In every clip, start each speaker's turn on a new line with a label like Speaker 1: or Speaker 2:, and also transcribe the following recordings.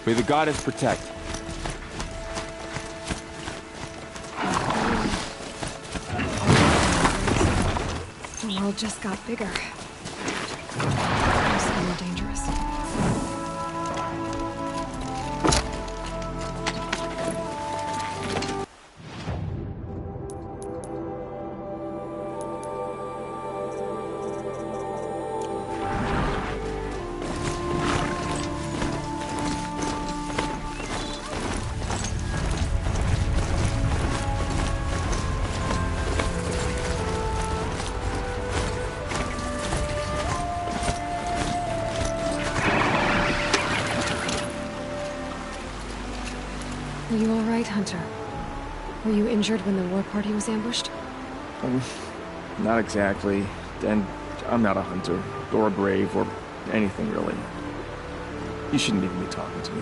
Speaker 1: May the goddess protect.
Speaker 2: The world just got bigger. Mostly more dangerous. Are you all right, Hunter? Were you injured when the war party was ambushed?
Speaker 1: Not exactly. And I'm not a hunter, or a brave, or anything really. You shouldn't even be talking to me.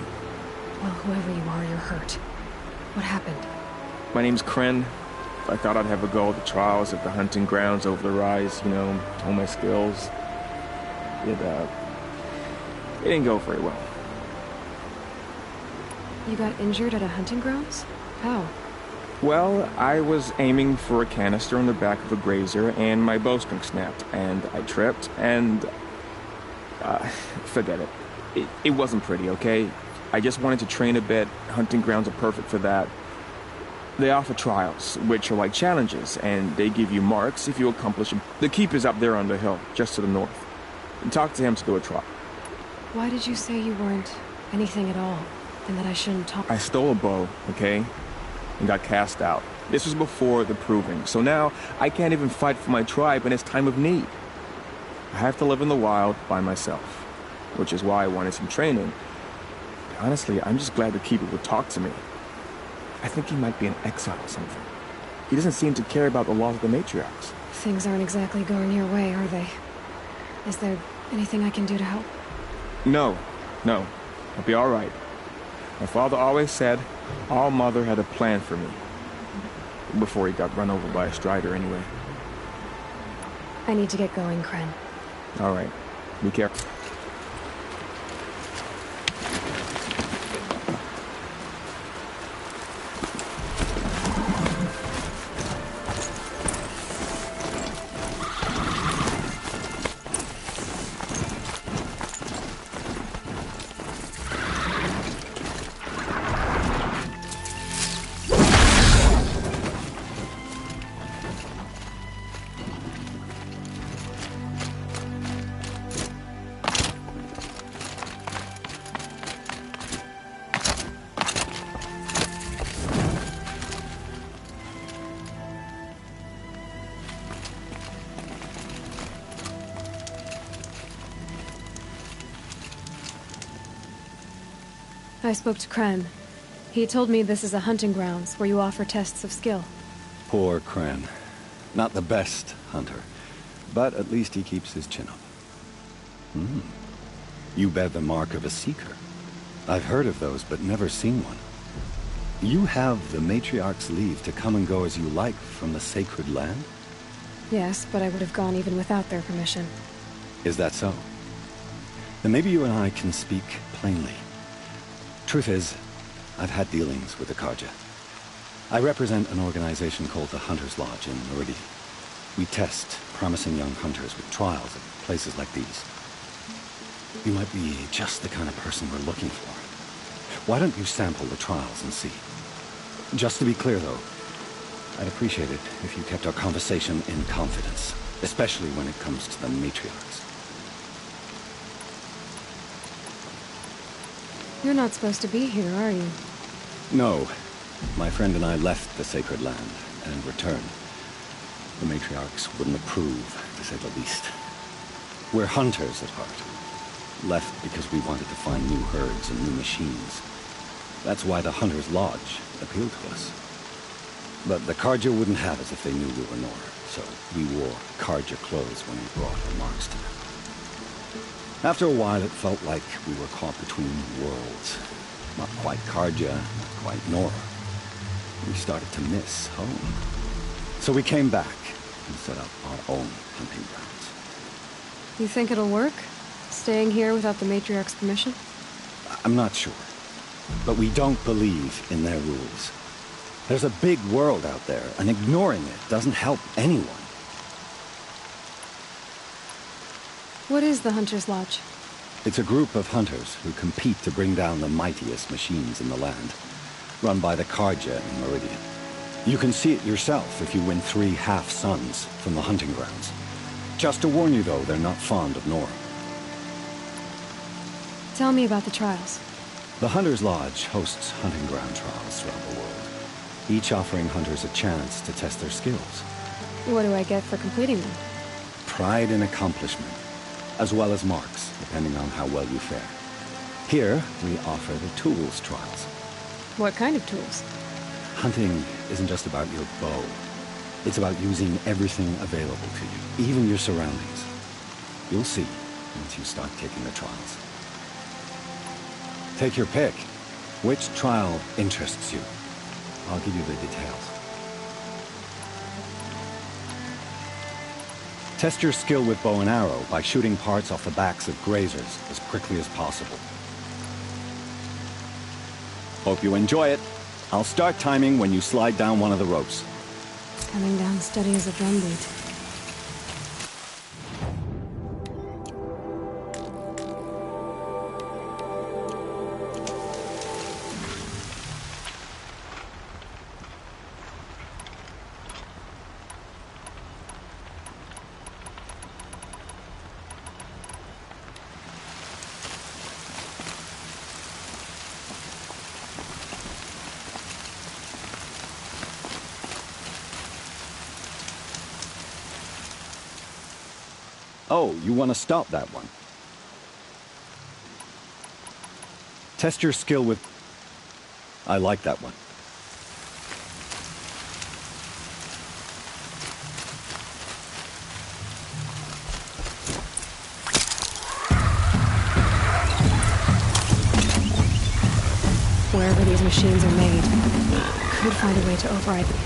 Speaker 2: Well, whoever you are, you're hurt. What happened?
Speaker 1: My name's Kren. I thought I'd have a go at the trials at the hunting grounds over the rise, you know, hone my skills. It didn't go very well.
Speaker 2: You got injured at a hunting grounds? How?
Speaker 1: Well, I was aiming for a canister on the back of a grazer, and my bowstring snapped, and I tripped, and... forget it. It wasn't pretty, okay? I just wanted to train a bit. Hunting grounds are perfect for that. They offer trials, which are like challenges, and they give you marks if you accomplish them. The keep is up there on the hill, just to the north. Talk to him to do a trial.
Speaker 2: Why did you say you weren't anything at all, and that I shouldn't talk?
Speaker 1: I stole a bow, okay? And got cast out. This was before the proving, so now I can't even fight for my tribe in its time of need. I have to live in the wild by myself, which is why I wanted some training. But honestly, I'm just glad the keeper would talk to me. I think he might be in exile or something. He doesn't seem to care about the laws of the matriarchs.
Speaker 2: Things aren't exactly going your way, are they? Is there anything I can do to help?
Speaker 1: No. I'll be all right. My father always said our mother had a plan for me. Before he got run over by a strider, anyway.
Speaker 2: I need to get going, Kren.
Speaker 1: All right. Be careful.
Speaker 2: I spoke to Kren. He told me this is a hunting grounds where you offer tests of skill.
Speaker 3: Poor Kren. Not the best hunter, but at least he keeps his chin up. You bear the mark of a seeker. I've heard of those, but never seen one. You have the matriarch's leave to come and go as you like from the sacred land?
Speaker 2: Yes, but I would have gone even without their permission.
Speaker 3: Is that so? Then maybe you and I can speak plainly. Truth is, I've had dealings with the Carja. I represent an organization called the Hunter's Lodge in Meridian. We test promising young hunters with trials at places like these. You might be just the kind of person we're looking for. Why don't you sample the trials and see? Just to be clear, though, I'd appreciate it if you kept our conversation in confidence, especially when it comes to the matriarchs.
Speaker 2: You're not supposed to be here, are you?
Speaker 3: No. My friend and I left the sacred land and returned. The matriarchs wouldn't approve, to say the least. We're hunters at heart. Left because we wanted to find new herds and new machines. That's why the Hunter's Lodge appealed to us. But the Carja wouldn't have us if they knew we were Nora, so we wore Carja clothes when we brought our marks to them. After a while, it felt like we were caught between worlds. Not quite Carja, not quite Nora. We started to miss home. So we came back and set up our own hunting grounds.
Speaker 2: You think it'll work? Staying here without the matriarch's permission?
Speaker 3: I'm not sure. but we don't believe in their rules. There's a big world out there, and ignoring it doesn't help anyone.
Speaker 2: What is the Hunter's Lodge?
Speaker 3: It's a group of hunters who compete to bring down the mightiest machines in the land, run by the Carja in Meridian. You can see it yourself if you win 3 half-suns from the hunting grounds. Just to warn you though, they're not fond of Nora.
Speaker 2: Tell me about the trials.
Speaker 3: The Hunter's Lodge hosts hunting ground trials throughout the world, each offering hunters a chance to test their skills.
Speaker 2: What do I get for completing them?
Speaker 3: Pride in accomplishment, as well as marks, depending on how well you fare. Here, we offer the tools trials.
Speaker 2: What kind of tools?
Speaker 3: Hunting isn't just about your bow. It's about using everything available to you, even your surroundings. You'll see once you start taking the trials. Take your pick. Which trial interests you? I'll give you the details. Test your skill with bow and arrow by shooting parts off the backs of grazers as quickly as possible. Hope you enjoy it. I'll start timing when you slide down one of the ropes.
Speaker 2: Coming down steady as a drumbeat.
Speaker 3: Oh, you want to stop that one? Test your skill with... I like that one.
Speaker 2: Wherever these machines are made, could find a way to override them.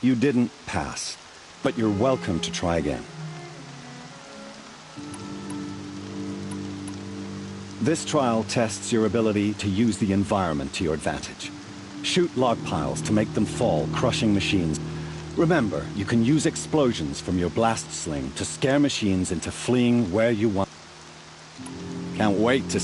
Speaker 3: You didn't pass, but you're welcome to try again. This trial tests your ability to use the environment to your advantage. Shoot log piles to make them fall, crushing machines. Remember, you can use explosions from your blast sling to scare machines into fleeing where you want. Can't wait to...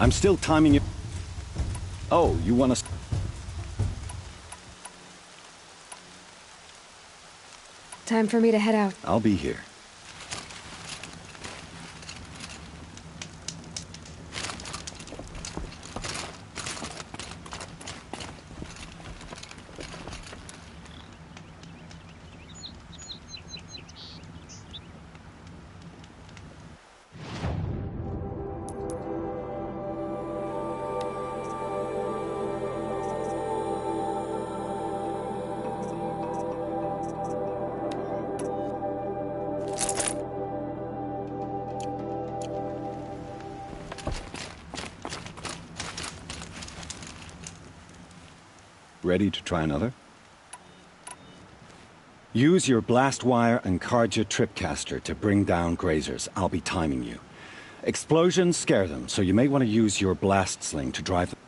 Speaker 3: I'm still timing you. Oh, you want to...
Speaker 2: Time for me to head out.
Speaker 3: I'll be here. Ready to try another? Use your blast wire and Carja tripcaster to bring down grazers. I'll be timing you. Explosions scare them, so you may want to use your blast sling to drive them.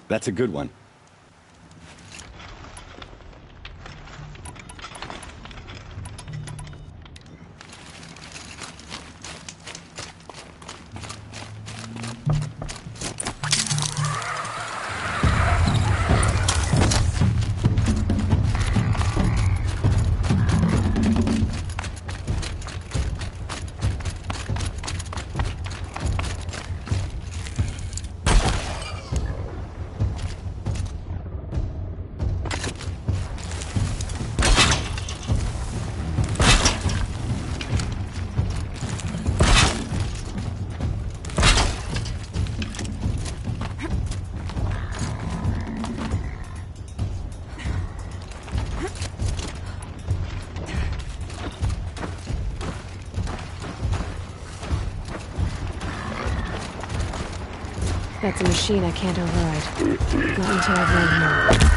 Speaker 3: That's a good one.
Speaker 2: That's a machine I can't override. Not until I've learned more.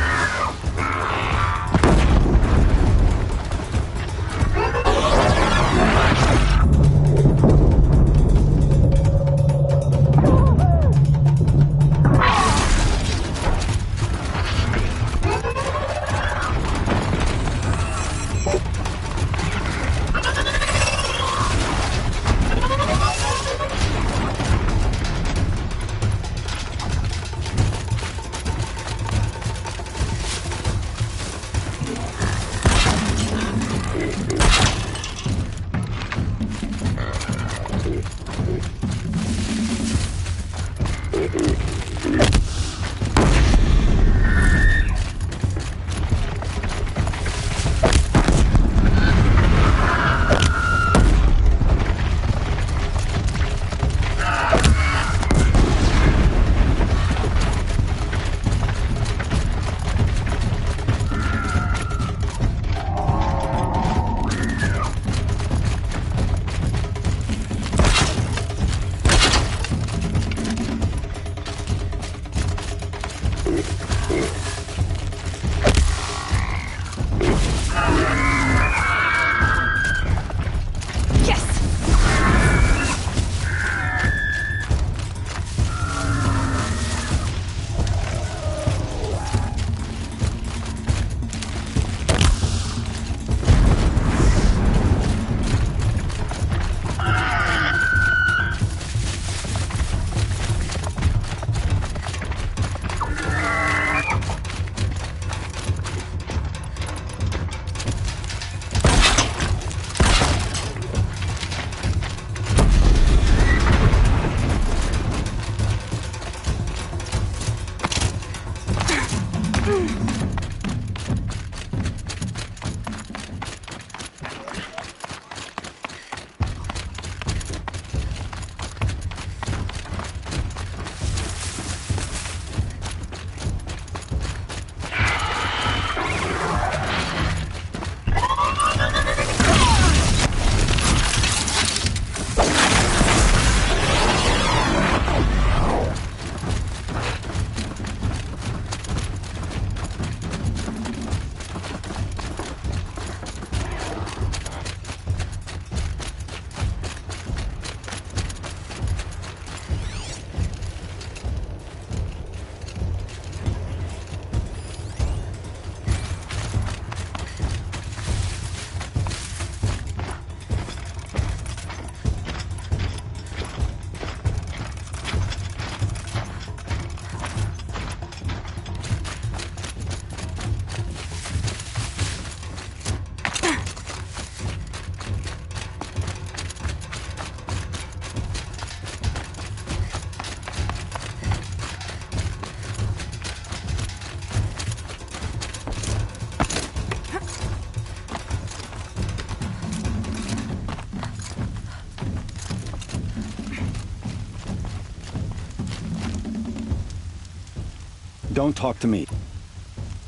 Speaker 3: Don't talk to me.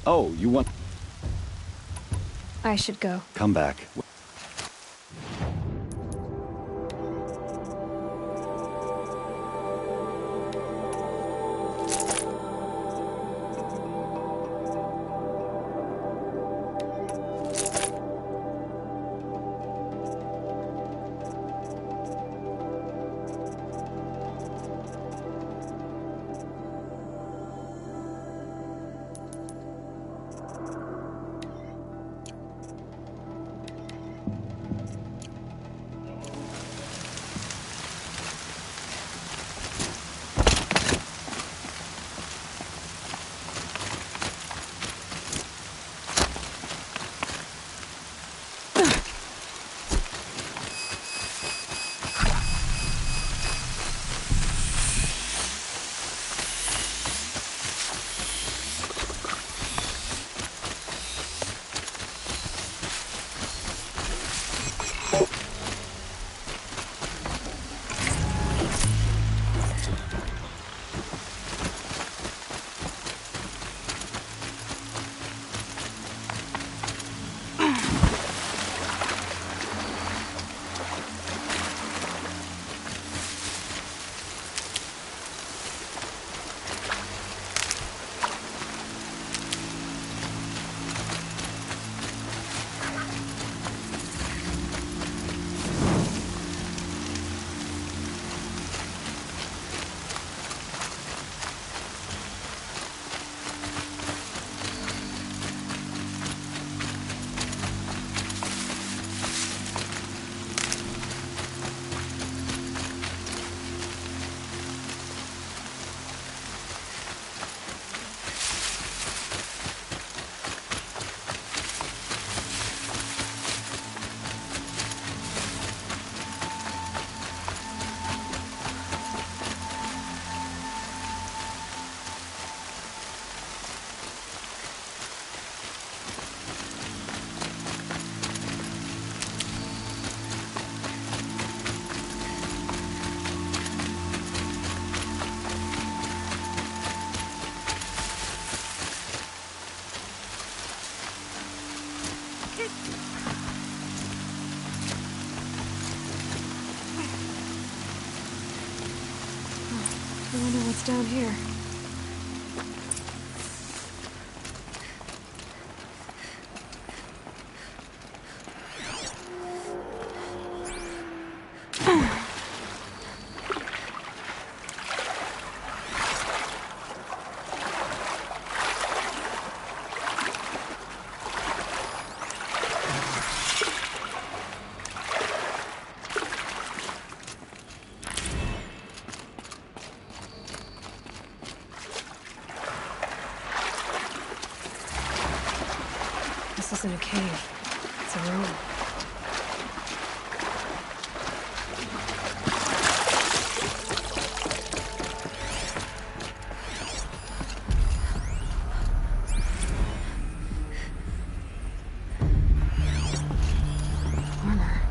Speaker 3: Oh, you want...
Speaker 2: I should go.
Speaker 3: Come back.
Speaker 2: I wonder what's down here. This isn't a cave. It's a room. Armor.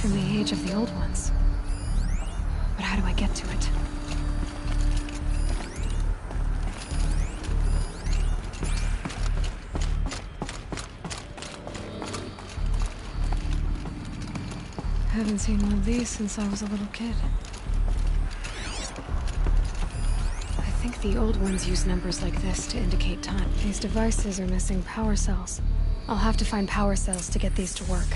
Speaker 2: From the age of the old ones. But how do I get to it? I haven't seen one of these since I was a little kid. I think the old ones use numbers like this to indicate time. These devices are missing power cells. I'll have to find power cells to get these to work.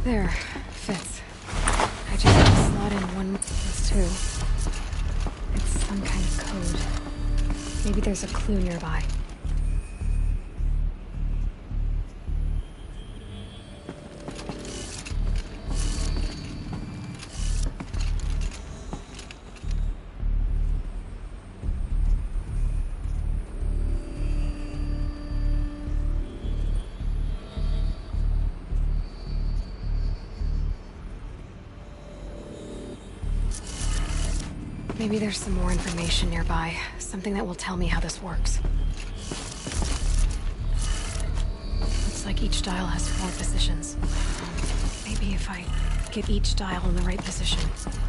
Speaker 2: There. Fits. I just have to slot in one. That's two. It's some kind of code. Maybe there's a clue nearby. Maybe there's some more information nearby. Something that will tell me how this works. Looks like each dial has 4 positions. Maybe if I get each dial in the right position.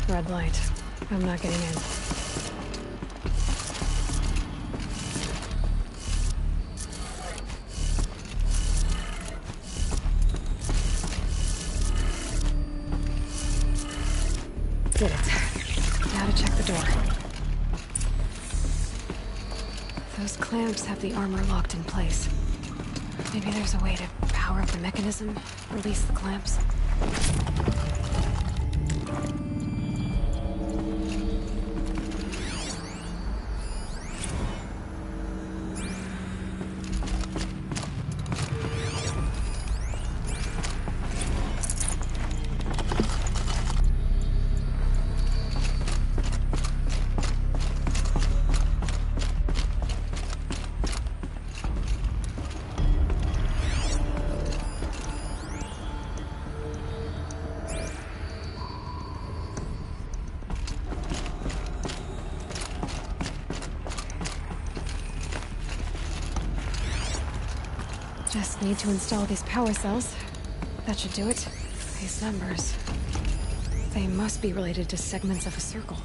Speaker 2: Red light. I'm not getting in. Did it. Now to check the door. Those clamps have the armor locked in place. Maybe there's a way to power up the mechanism, release the clamps. Just need to install these power cells. That should do it. These numbers. They must be related to segments of a circle.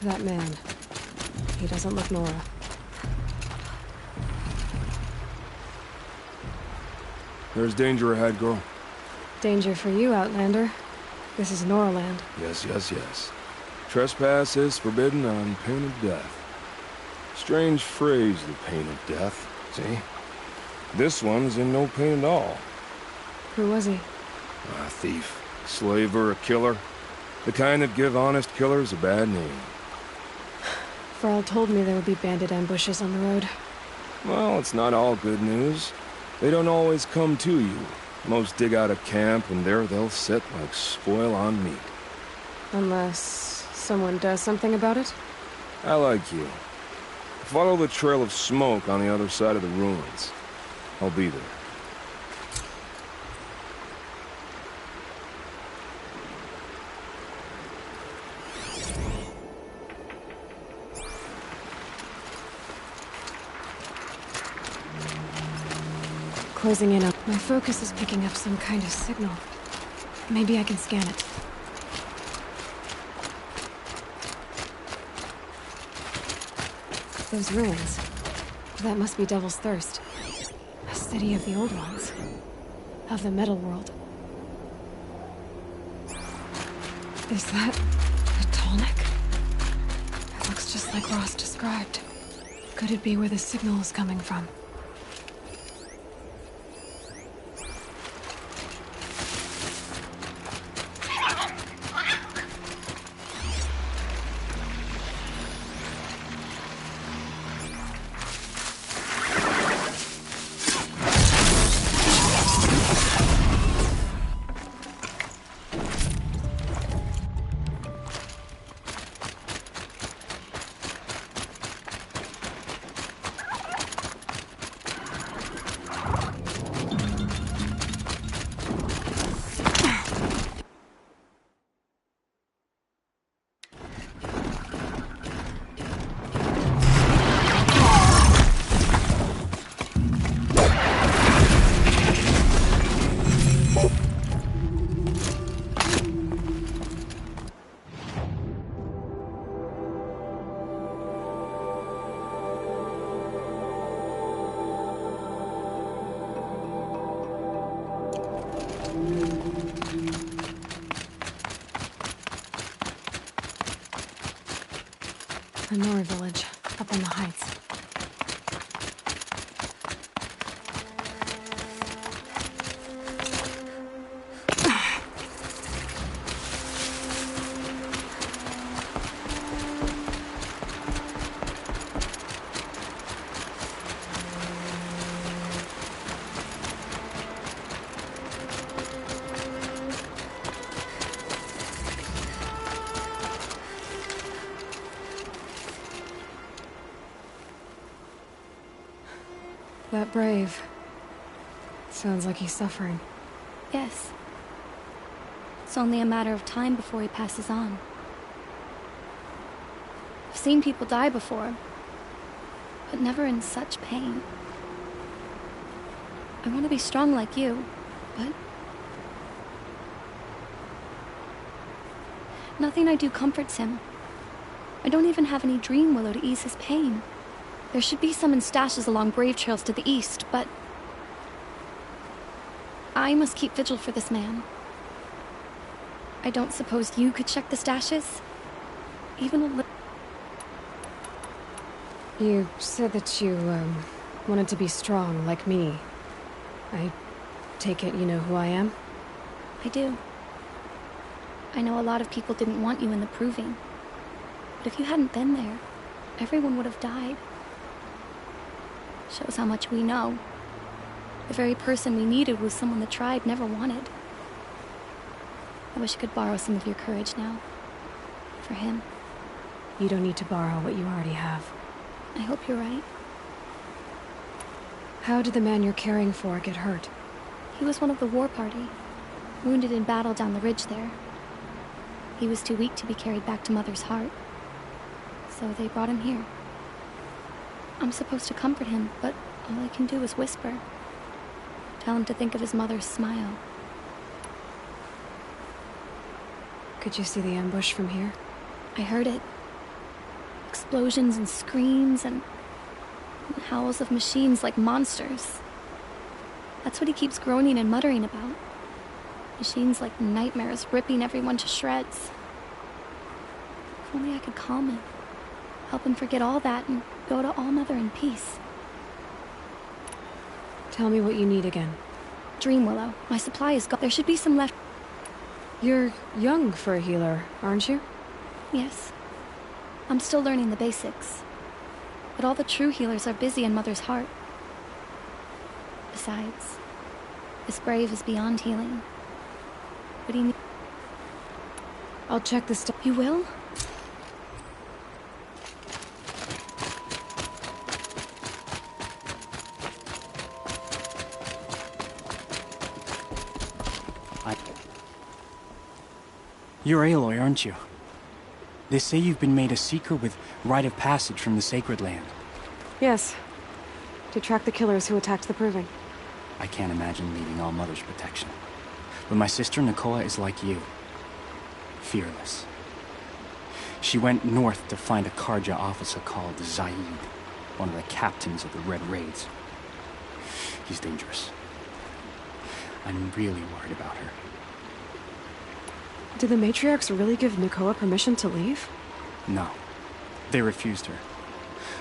Speaker 2: That man. He doesn't look Nora.
Speaker 1: There's danger ahead, girl.
Speaker 2: Danger for you, Outlander. This is Noraland.
Speaker 1: Yes, yes, yes. Trespass is forbidden on pain of death. Strange phrase, the pain of death. See? This one's in no pain at all.
Speaker 2: Who was he?
Speaker 1: A thief, slaver, a killer. The kind that give honest killers a bad name.
Speaker 2: Varl told me there would be bandit ambushes on the road.
Speaker 1: Well, it's not all good news. They don't always come to you. Most dig out a camp, and there they'll sit like spoil on meat.
Speaker 2: Unless someone does something about it?
Speaker 1: I like you. Follow the trail of smoke on the other side of the ruins. I'll be there.
Speaker 2: Closing in on... My focus is picking up some kind of signal. Maybe I can scan it. Those ruins. That must be Devil's Thirst. A city of the Old Ones. Of the Metal World. Is that... a Tallneck? It looks just like Ross described. Could it be where the signal is coming from? A Nora village, up on the heights. That brave. Sounds like he's suffering.
Speaker 4: Yes. It's only a matter of time before he passes on. I've seen people die before, but never in such pain. I want to be strong like you, but... nothing I do comforts him. I don't even have any dream willow to ease his pain. There should be some in stashes along brave trails to the east, but... I must keep vigil for this man. I don't suppose you could check the stashes? Even a little...
Speaker 2: You said that you, wanted to be strong, like me. I take it you know who I am?
Speaker 4: I do. I know a lot of people didn't want you in the Proving. But if you hadn't been there, everyone would have died. Shows how much we know. The very person we needed was someone the tribe never wanted. I wish I could borrow some of your courage now. For him.
Speaker 2: You don't need to borrow what you already have.
Speaker 4: I hope you're right.
Speaker 2: How did the man you're caring for get hurt?
Speaker 4: He was one of the war party. Wounded in battle down the ridge there. He was too weak to be carried back to Mother's heart. So they brought him here. I'm supposed to comfort him, but all I can do is whisper. Tell him to think of his mother's smile.
Speaker 2: Could you see the ambush from here?
Speaker 4: I heard it. Explosions and screams and howls of machines like monsters. That's what he keeps groaning and muttering about. Machines like nightmares ripping everyone to shreds. If only I could calm him. Help him forget all that and go to All-Mother in peace.
Speaker 2: Tell me what you need again.
Speaker 4: Dream Willow. My supply is gone. There should be some left.
Speaker 2: You're young for a healer, aren't you?
Speaker 4: Yes. I'm still learning the basics. But all the true healers are busy in Mother's heart. Besides, this brave is beyond healing. What do you need?
Speaker 2: I'll check the stuff.
Speaker 4: You will?
Speaker 5: You're Aloy, aren't you? They say you've been made a seeker with rite of passage from the Sacred Land.
Speaker 2: Yes. To track the killers who attacked the Proving.
Speaker 5: I can't imagine leaving All-Mother's protection. But my sister Nakoa is like you. Fearless. She went north to find a Carja officer called Zaid, one of the captains of the Red Raids. He's dangerous. I'm really worried about her.
Speaker 2: Did the matriarchs really give Nakoa permission to leave?
Speaker 5: No. They refused her.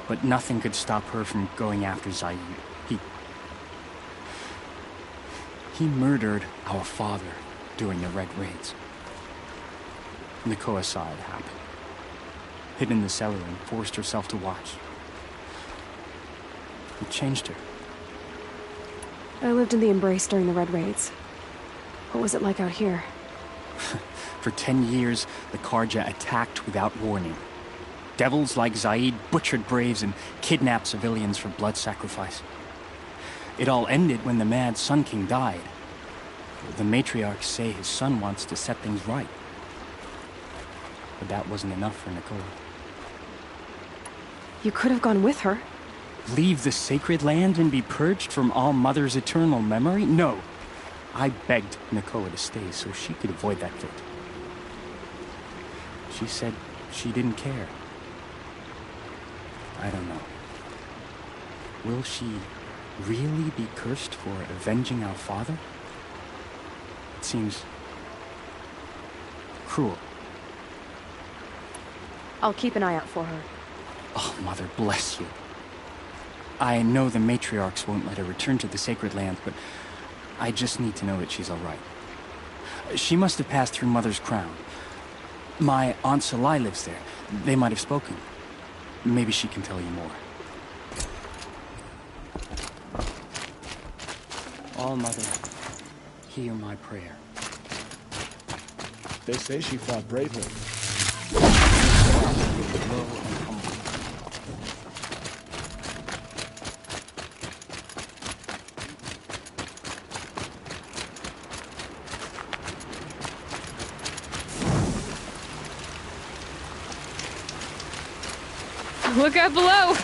Speaker 5: But nothing could stop her from going after Zaid. He murdered our father during the Red Raids. Nakoa saw it happen. Hid in the cellar and forced herself to watch. It changed her.
Speaker 2: I lived in the Embrace during the Red Raids. What was it like out here?
Speaker 5: For 10 years, the Carja attacked without warning. Devils like Zaid butchered braves and kidnapped civilians for blood sacrifice. It all ended when the Mad Sun King died. The matriarchs say his son wants to set things right. But that wasn't enough for Nakoa.
Speaker 2: You could have gone with her.
Speaker 5: Leave the Sacred Land and be purged from All-Mother's eternal memory? No. I begged Nakoa to stay so she could avoid that fate. She said she didn't care. I don't know. Will she really be cursed for avenging our father? It seems cruel.
Speaker 2: I'll keep an eye out for her.
Speaker 5: Oh, Mother, bless you. I know the matriarchs won't let her return to the Sacred Land, but I just need to know that she's all right. She must have passed through Mother's crown. My Aunt Salai lives there. They might have spoken. Maybe she can tell you more. All-Mother, hear my prayer.
Speaker 6: They say she fought bravely.
Speaker 5: Low and humble.
Speaker 2: Look out below!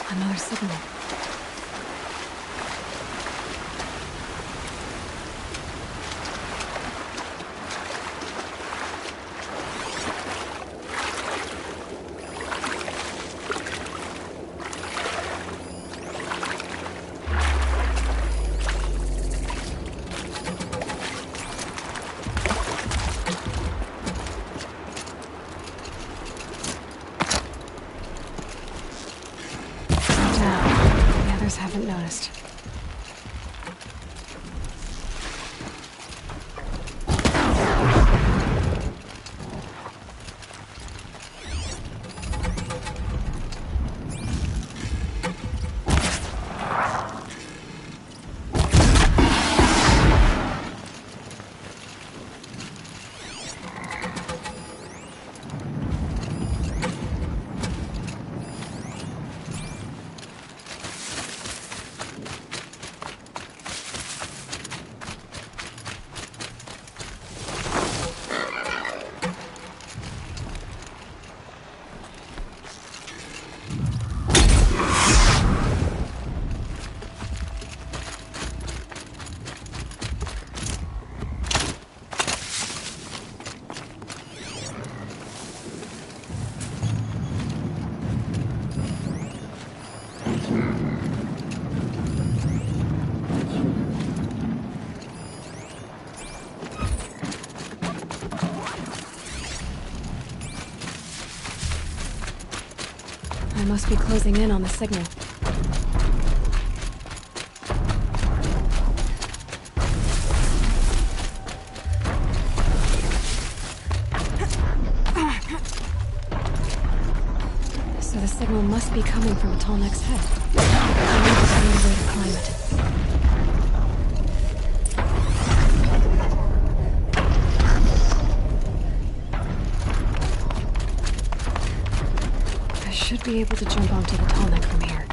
Speaker 2: Another signal. Haven't noticed. I must be closing in on the signal. So the signal must be coming from Tallneck's head. I need to find a way to climb it. Should be able to jump onto the Tallneck from here.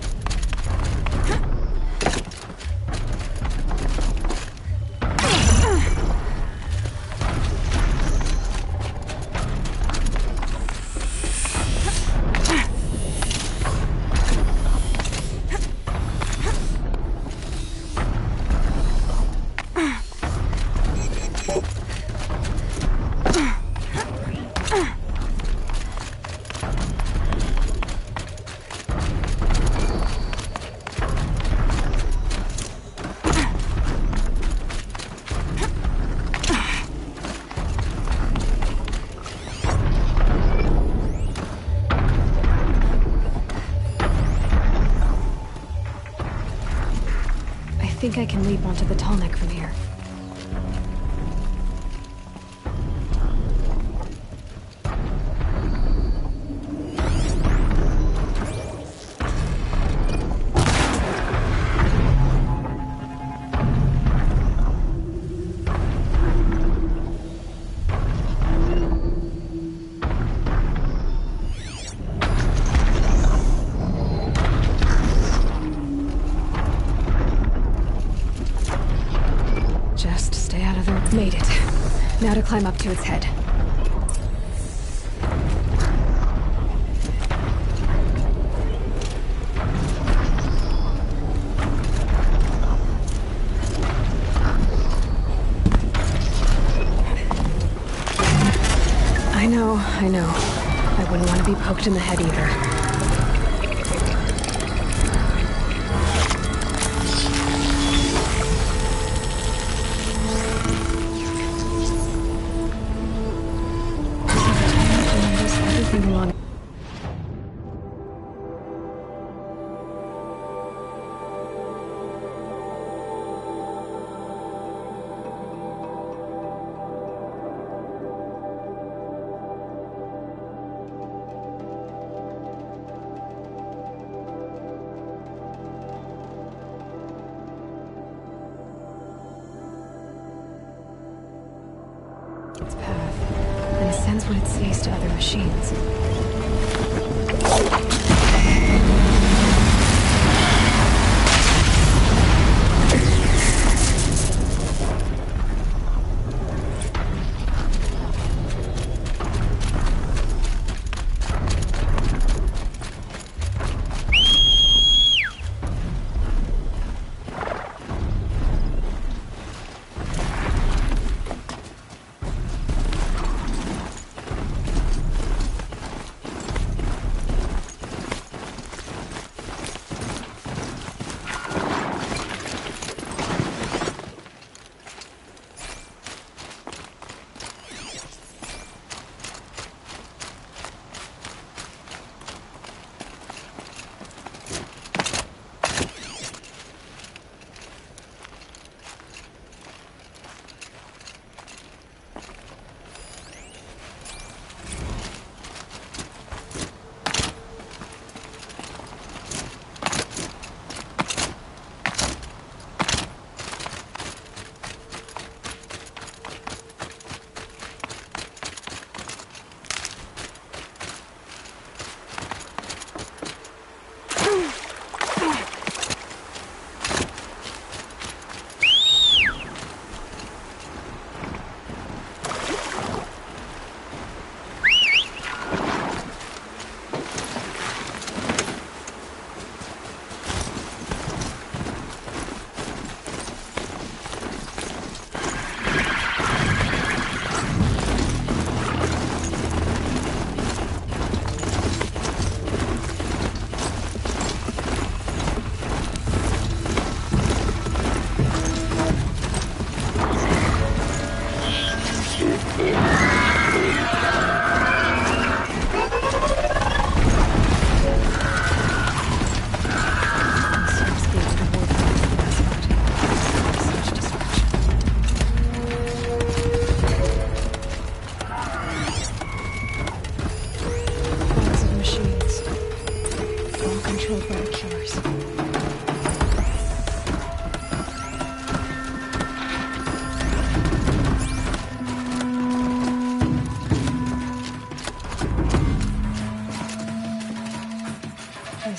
Speaker 2: think I can leap onto the tall neck from here. Made it. Now to climb up to its head. I know. I wouldn't want to be poked in the head either. Its path, and it sends what it sees to other machines.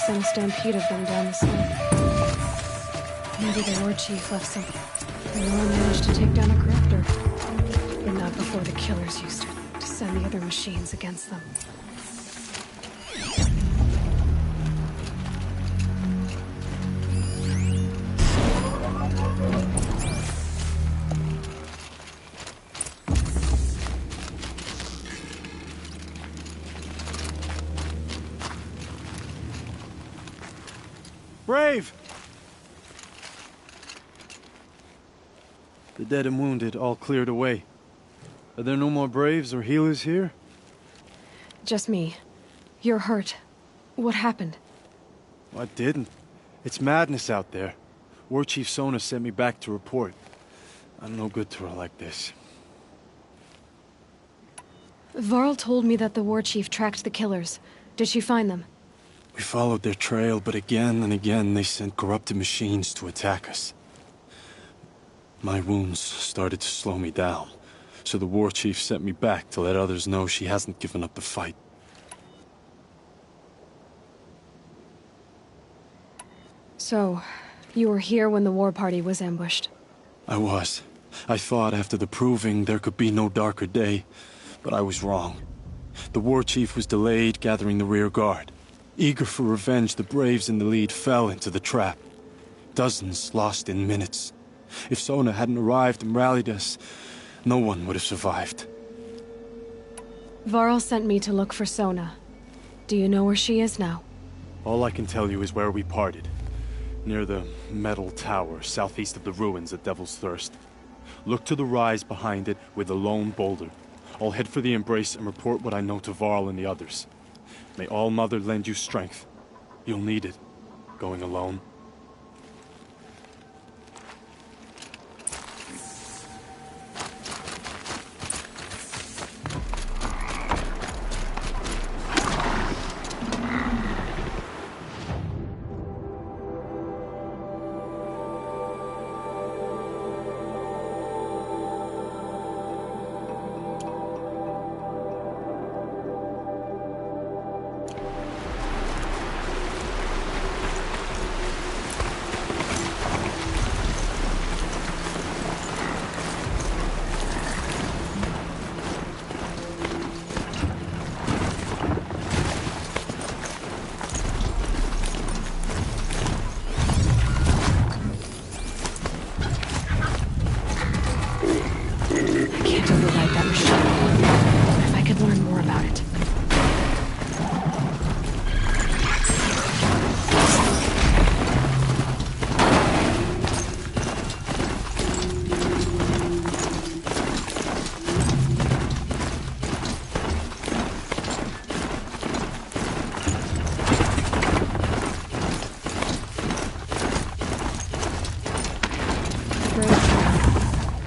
Speaker 2: A stampede of them down the slope. Maybe the war chief left some. Laura managed to take down a corruptor. But not before the killers used it to send the other machines against them.
Speaker 6: Brave! The dead and wounded all cleared away. Are there no more Braves or healers here?
Speaker 2: Just me. You're hurt. What happened?
Speaker 6: I didn't. It's madness out there. War Chief Sona sent me back to report. I'm no good to her like this.
Speaker 2: Varl told me that the war chief tracked the killers. Did she find them?
Speaker 6: We followed their trail, but again and again they sent corrupted machines to attack us. My wounds started to slow me down, so the war chief sent me back to let others know she hasn't given up the fight.
Speaker 2: So, you were here when the war party was ambushed?
Speaker 6: I was. I thought after the proving there could be no darker day, but I was wrong. The war chief was delayed gathering the rear guard. Eager for revenge, the braves in the lead fell into the trap. Dozens lost in minutes. If Sona hadn't arrived and rallied us, no one would have survived.
Speaker 2: Varl sent me to look for Sona. Do you know where she is now?
Speaker 6: All I can tell you is where we parted. Near the metal tower, southeast of the ruins at Devil's Thirst. Look to the rise behind it with a lone boulder. I'll head for the Embrace and report what I know to Varl and the others. May All Mother lend you strength. You'll need it, going alone.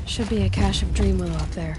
Speaker 2: Should be a cache of Dreamwillow up there.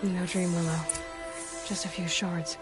Speaker 2: No Dreamwillow. Just a few shards.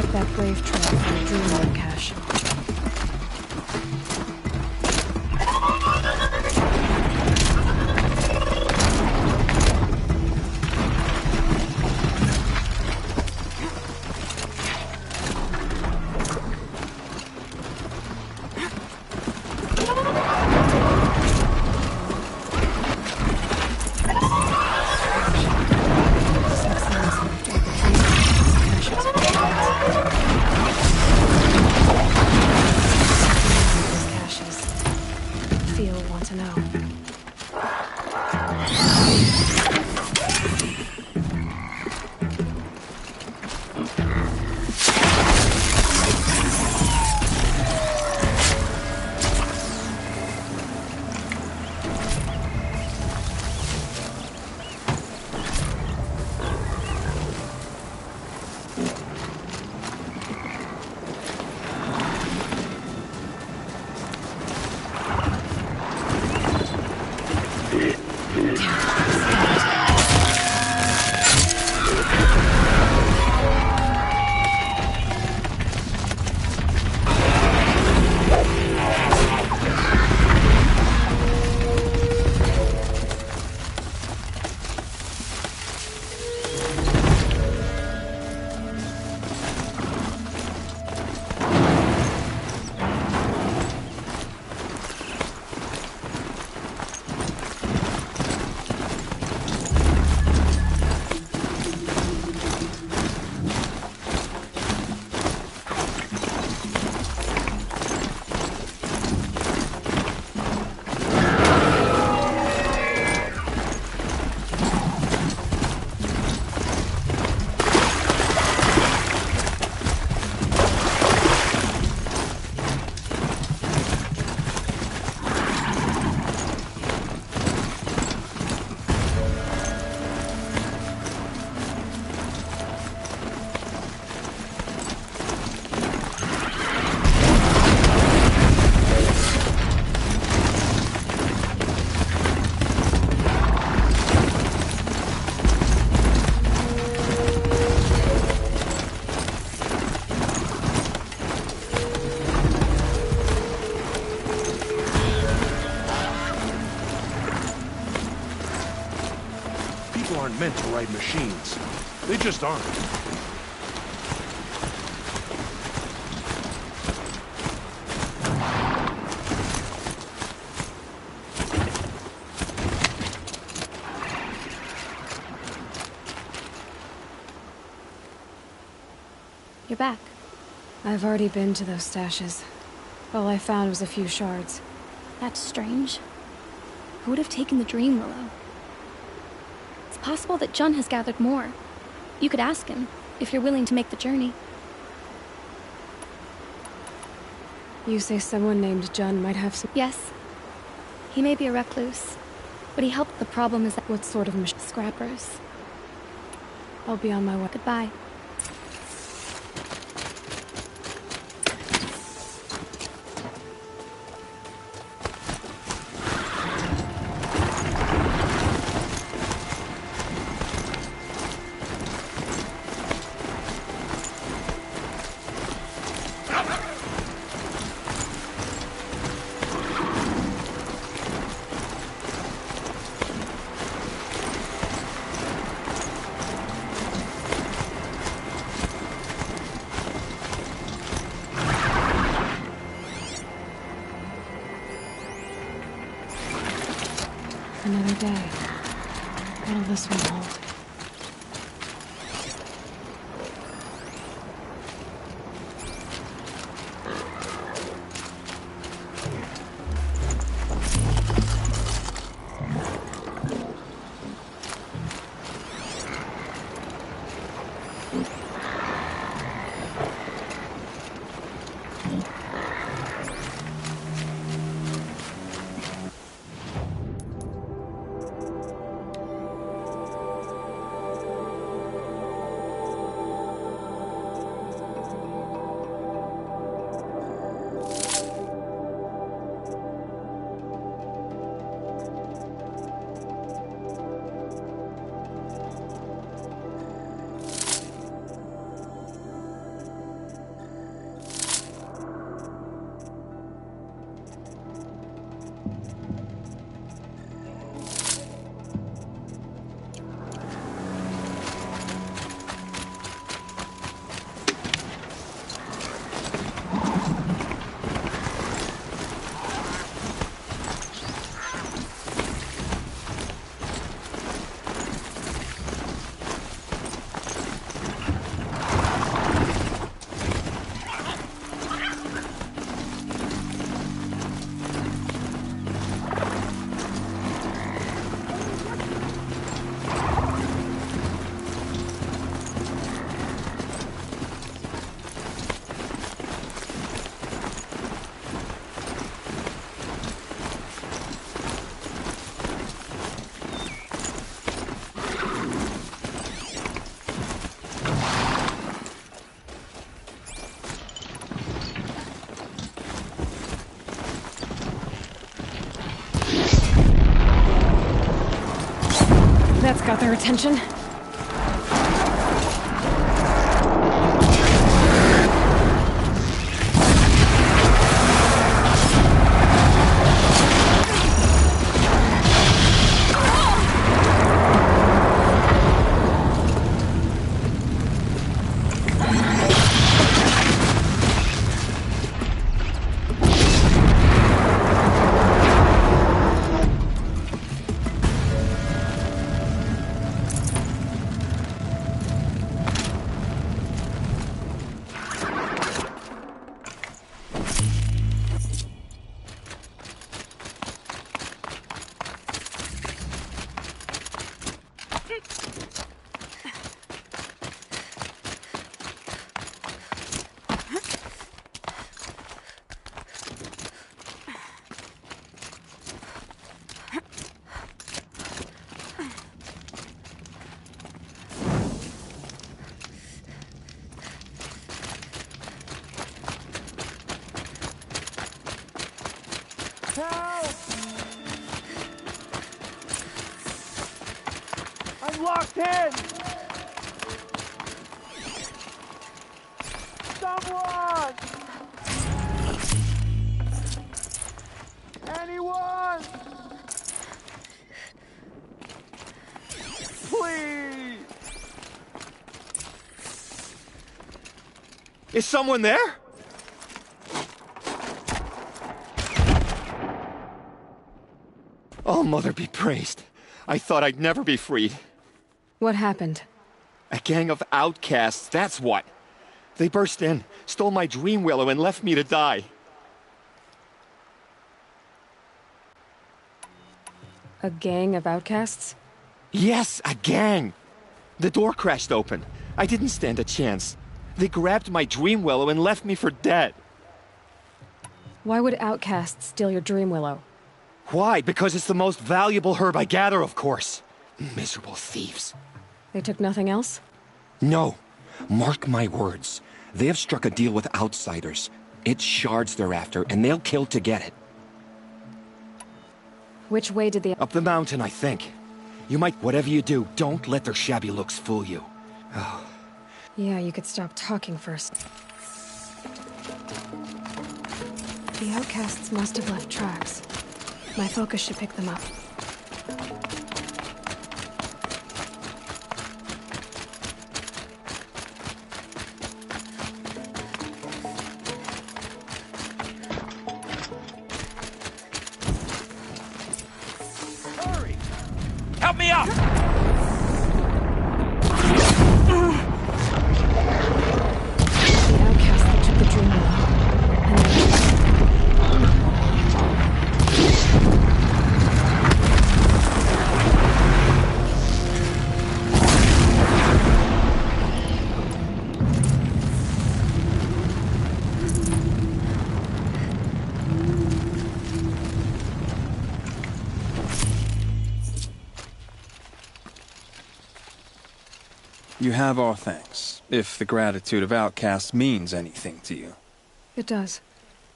Speaker 2: check that brave trail for a dream cache.
Speaker 7: Meant to ride machines. They just aren't.
Speaker 4: You're back.
Speaker 2: I've already been to those stashes. All I found was a few shards.
Speaker 4: That's strange. Who would have taken the Dream Willow? It's possible that Jun has gathered more. You could ask him, if you're willing to make the journey.
Speaker 2: You say someone named Jun might have some...
Speaker 4: Yes. He may be a recluse, but he helped. The problem is that...
Speaker 2: What sort of
Speaker 4: scrappers.
Speaker 2: I'll be on my way.
Speaker 4: Goodbye.
Speaker 2: Another day. What'll this one hold? That's got their attention.
Speaker 1: I'm locked in! Someone! Anyone! Please! Is someone there? Oh, Mother be praised. I thought I'd never be freed.
Speaker 2: What happened?
Speaker 1: A gang of outcasts, that's what. They burst in, stole my dream willow, and left me to die.
Speaker 2: A gang of outcasts?
Speaker 1: Yes, a gang! The door crashed open. I didn't stand a chance. They grabbed my dream willow and left me for dead.
Speaker 2: Why would outcasts steal your dream willow?
Speaker 1: Why? Because it's the most valuable herb I gather, of course. Miserable thieves.
Speaker 2: They took nothing else?
Speaker 1: No. Mark my words. They have struck a deal with outsiders. It's shards they're after, and they'll kill to get it.
Speaker 2: Which way did the...
Speaker 1: Up the mountain, I think. You might... Whatever you do, don't let their shabby looks fool you. Oh.
Speaker 2: Yeah, you could stop talking first. The outcasts must have left tracks. My focus should pick them up.
Speaker 1: Hurry! Help me up!
Speaker 2: The outcasts that took the dream willow.
Speaker 6: You have our thanks, if the gratitude of outcasts means anything to you.
Speaker 2: It does.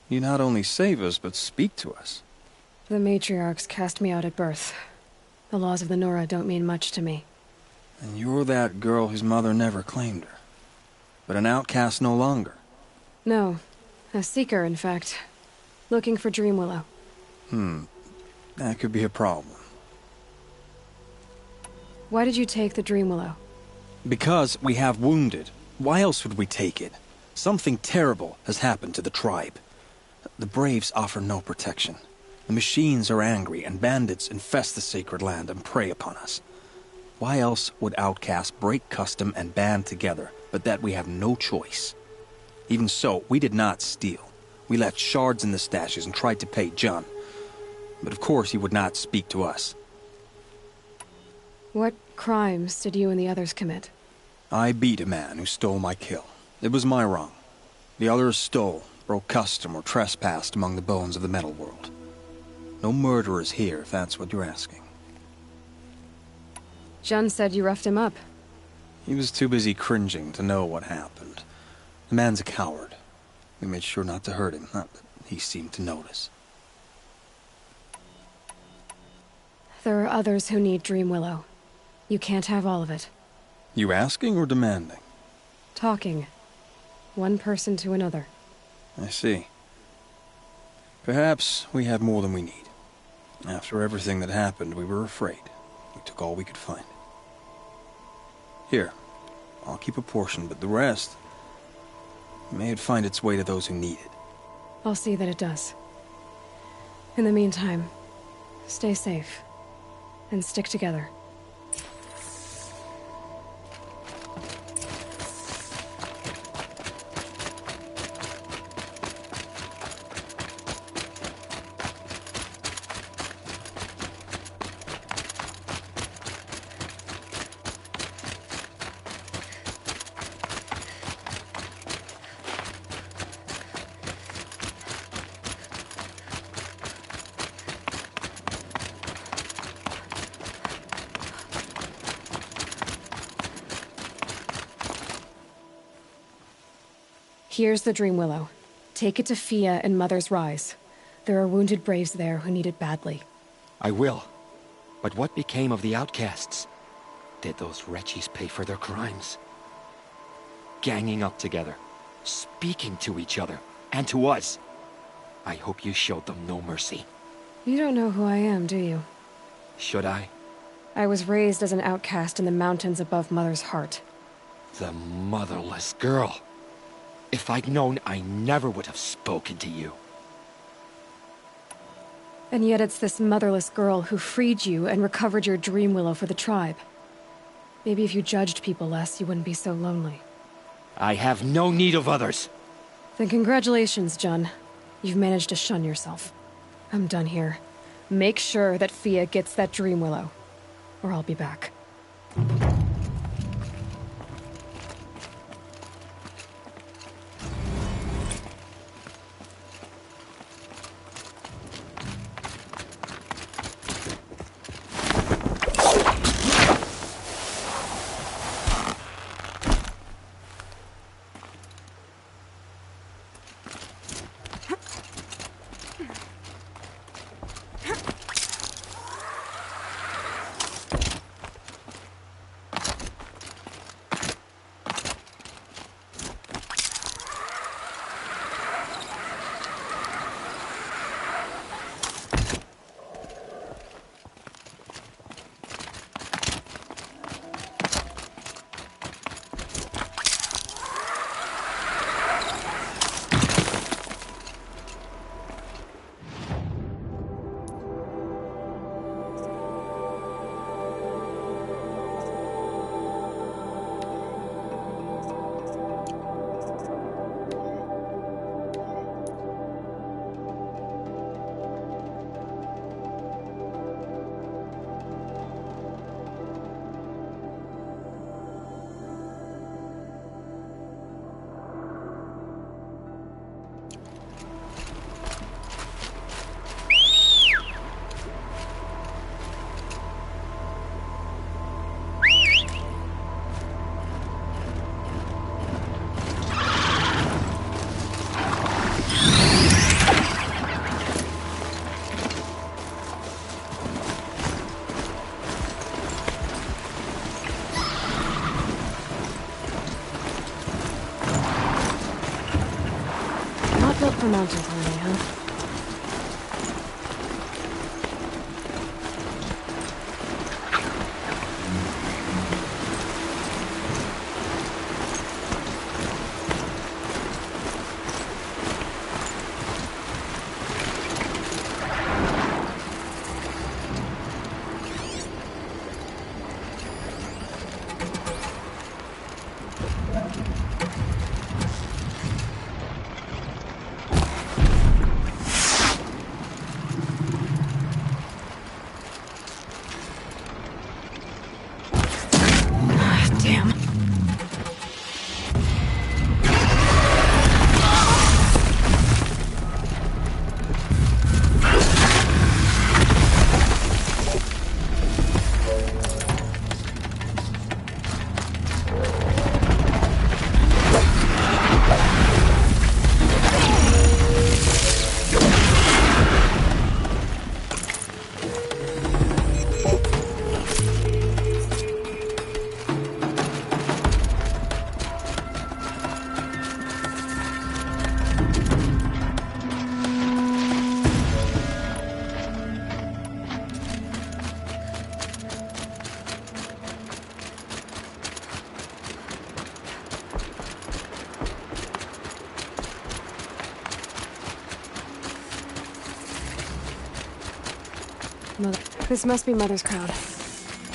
Speaker 6: You not only save us, but speak to us.
Speaker 2: The matriarchs cast me out at birth. The laws of the Nora don't mean much to me.
Speaker 6: And you're that girl whose mother never claimed her. But an outcast no longer.
Speaker 2: No. A seeker, in fact. Looking for Dream Willow.
Speaker 6: That could be a problem.
Speaker 2: Why did you take the Dream Willow?
Speaker 6: Because we have wounded. Why else would we take it? Something terrible has happened to the tribe. The Braves offer no protection. The machines are angry, and bandits infest the sacred land and prey upon us. Why else would outcasts break custom and band together, but that we have no choice? Even so, we did not steal. We left shards in the stashes and tried to pay John. But of course he would not speak to us.
Speaker 2: What crimes did you and the others commit?
Speaker 6: I beat a man who stole my kill. It was my wrong. The others stole, broke custom, or trespassed among the bones of the metal world. No murderers here, if that's what you're asking.
Speaker 2: Jun said you roughed him up.
Speaker 6: He was too busy cringing to know what happened. The man's a coward. We made sure not to hurt him, not that he seemed to notice.
Speaker 2: There are others who need Dream Willow. You can't have all of it.
Speaker 8: You asking or demanding?
Speaker 2: Talking. One person to another.
Speaker 8: I see. Perhaps we have more than we need. After everything that happened, we were afraid. We took all we could find. Here, I'll keep a portion, but the rest... may it find its way to those who need it.
Speaker 2: I'll see that it does. In the meantime, stay safe. And stick together. Here's the Dream Willow. Take it to Fia and Mother's Rise. There are wounded Braves there who need it badly.
Speaker 9: I will. But what became of the outcasts? Did those wretches pay for their crimes? Ganging up together, speaking to each other, and to us. I hope you showed them no mercy.
Speaker 2: You don't know who I am, do you?
Speaker 9: Should I?
Speaker 2: I was raised as an outcast in the mountains above Mother's heart.
Speaker 9: The motherless girl. If I'd known, I never would have spoken to you.
Speaker 2: And yet it's this motherless girl who freed you and recovered your Dream Willow for the tribe. Maybe if you judged people less, you wouldn't be so lonely.
Speaker 9: I have no need of others.
Speaker 2: Then congratulations, Jun. You've managed to shun yourself. I'm done here. Make sure that Fia gets that Dream Willow, or I'll be back. Built for mountain climbing, huh? This must be Mother's crowd.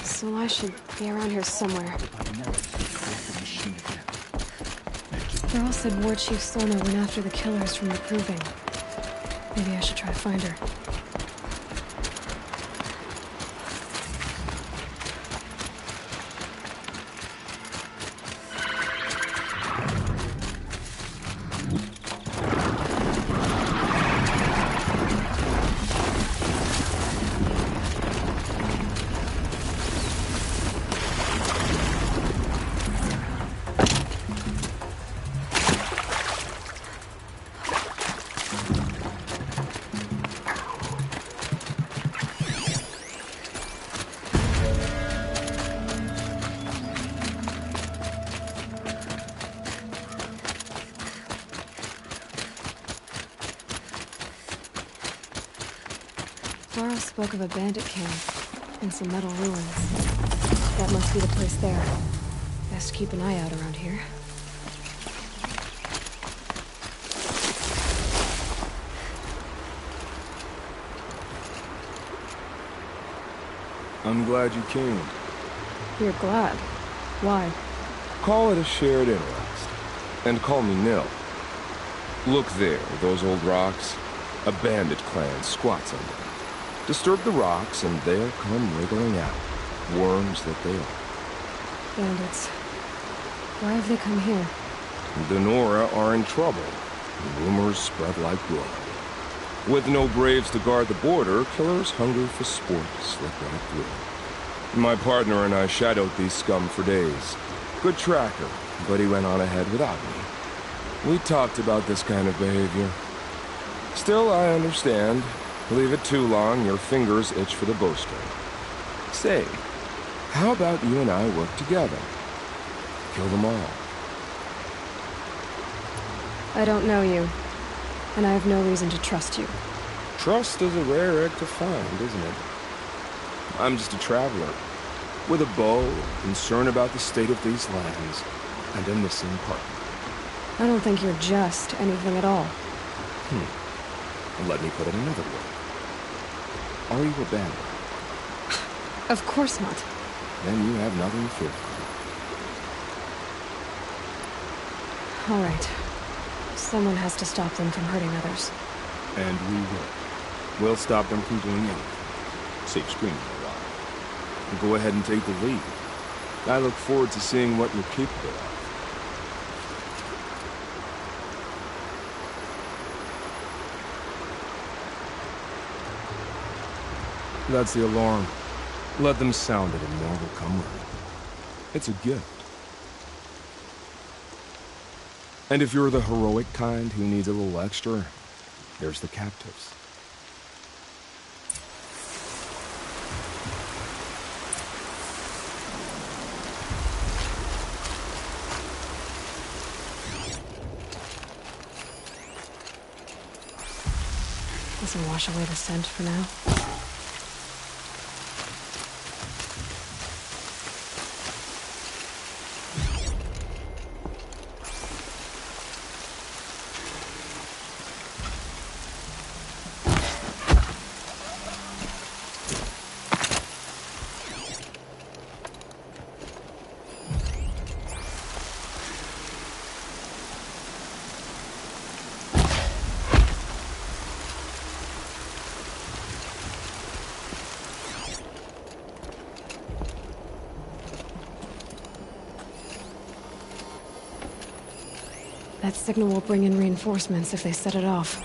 Speaker 2: Solai should be around here somewhere. Varl said War Chief Solna went after the killers from the Proving. Maybe I should try to find her. Varl spoke of a bandit camp and some metal ruins. That must be the place there. Best keep an eye out around here.
Speaker 10: I'm glad you came.
Speaker 2: You're glad? Why?
Speaker 10: Call it a shared interest. And call me Nil. Look there, those old rocks. A bandit clan squats on them. Disturb the rocks and they'll come wriggling out. Worms that they are.
Speaker 2: Bandits. Why have they come here?
Speaker 10: The Nora are in trouble. Rumors spread like blood. With no braves to guard the border, killers hungry for sport slip right through. My partner and I shadowed these scum for days. Good tracker, but he went on ahead without me. We talked about this kind of behavior. Still, I understand. Leave it too long, your fingers itch for the bowstring. Say, how about you and I work together? Kill them all.
Speaker 2: I don't know you, and I have no reason to trust you.
Speaker 10: Trust is a rare egg to find, isn't it? I'm just a traveler, with a bow, concerned about the state of these lands, and a missing partner.
Speaker 2: I don't think you're just anything at all.
Speaker 10: Let me put it another way. Are you a bandit?
Speaker 2: Of course not.
Speaker 10: Then you have nothing to fear from me.
Speaker 2: All right. Someone has to stop them from hurting others.
Speaker 10: And we will. We'll stop them from doing anything. Save screaming a while. Go ahead and take the lead. I look forward to seeing what you're capable of. That's the alarm. Let them sound it and more will come running. It's a gift. And if you're the heroic kind who needs a little extra, there's the captives.
Speaker 2: This'll wash away the scent for now. That signal will bring in reinforcements if they set it off.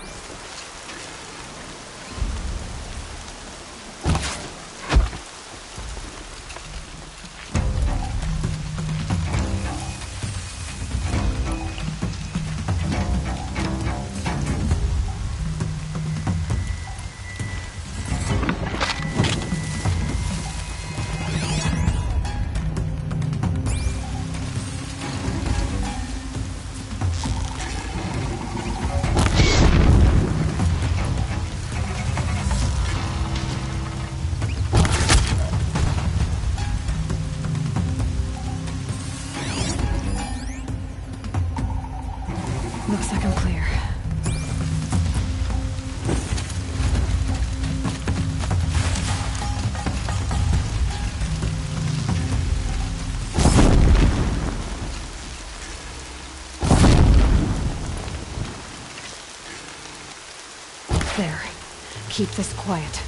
Speaker 2: Looks like I'm clear. There. Keep this quiet.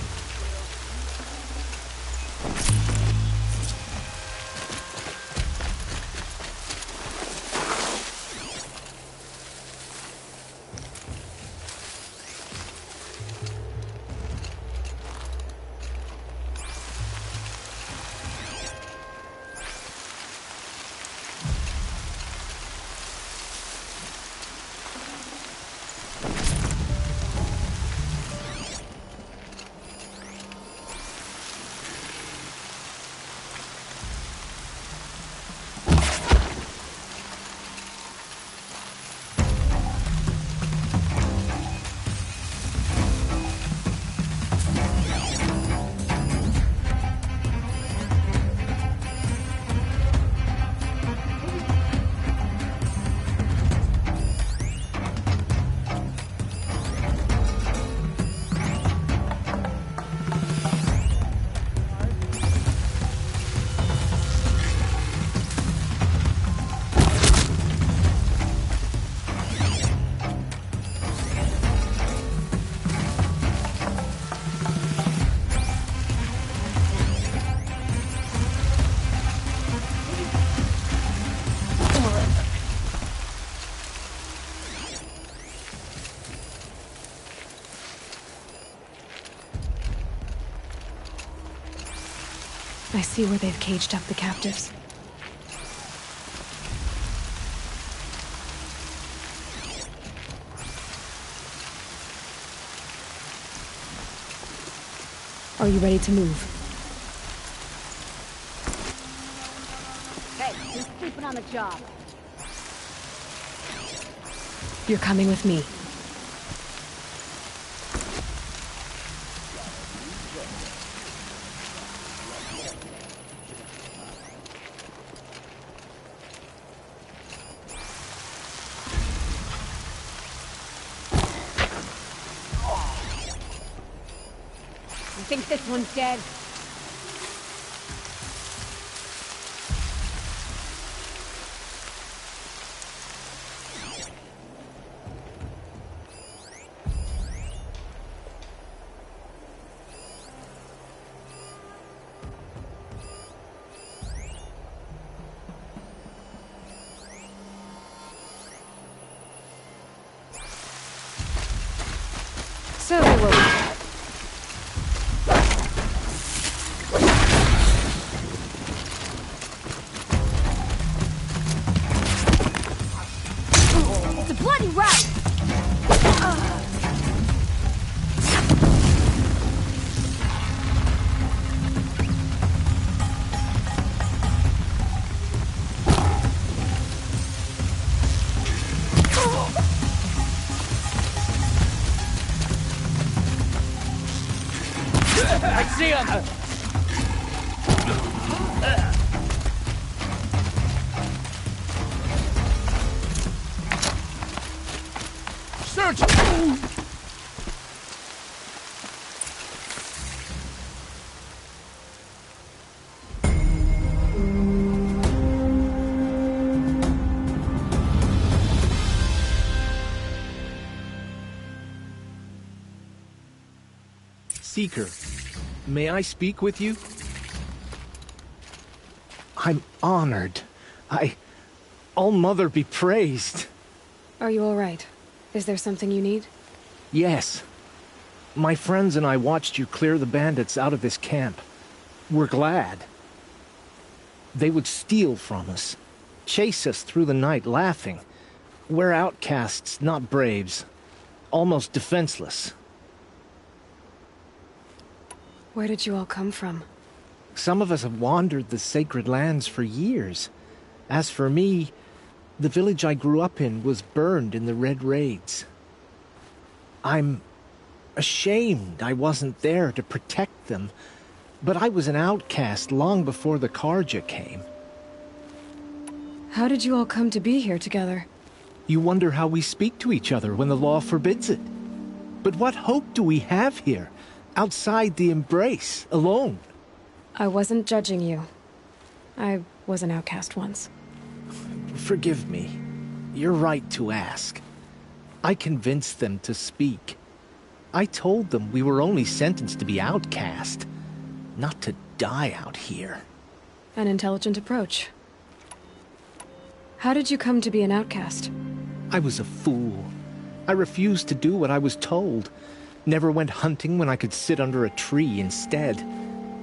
Speaker 2: I see where they've caged up the captives. Are you ready to move?
Speaker 11: Hey, who's sleeping on the job?
Speaker 2: You're coming with me.
Speaker 11: You think this one's dead?
Speaker 2: So they will.
Speaker 11: It's a bloody rout!
Speaker 5: I see him!
Speaker 7: Search!
Speaker 12: Seeker, may I speak with you? I'm honored. All-Mother be praised.
Speaker 2: Are you all right? Is there something you need?
Speaker 12: Yes. My friends and I watched you clear the bandits out of this camp. We're glad. They would steal from us, chase us through the night laughing. We're outcasts, not braves. Almost defenseless.
Speaker 2: Where did you all come from?
Speaker 12: Some of us have wandered the sacred lands for years. As for me, the village I grew up in was burned in the Red Raids. I'm ashamed I wasn't there to protect them, but I was an outcast long before the Carja came.
Speaker 2: How did you all come to be here together?
Speaker 12: You wonder how we speak to each other when the law forbids it. But what hope do we have here, outside the embrace, alone?
Speaker 2: I wasn't judging you. I was an outcast once.
Speaker 12: Forgive me. You're right to ask. I convinced them to speak. I told them we were only sentenced to be outcast, not to die out here.
Speaker 2: An intelligent approach. How did you come to be an outcast?
Speaker 12: I was a fool. I refused to do what I was told. Never went hunting when I could sit under a tree instead.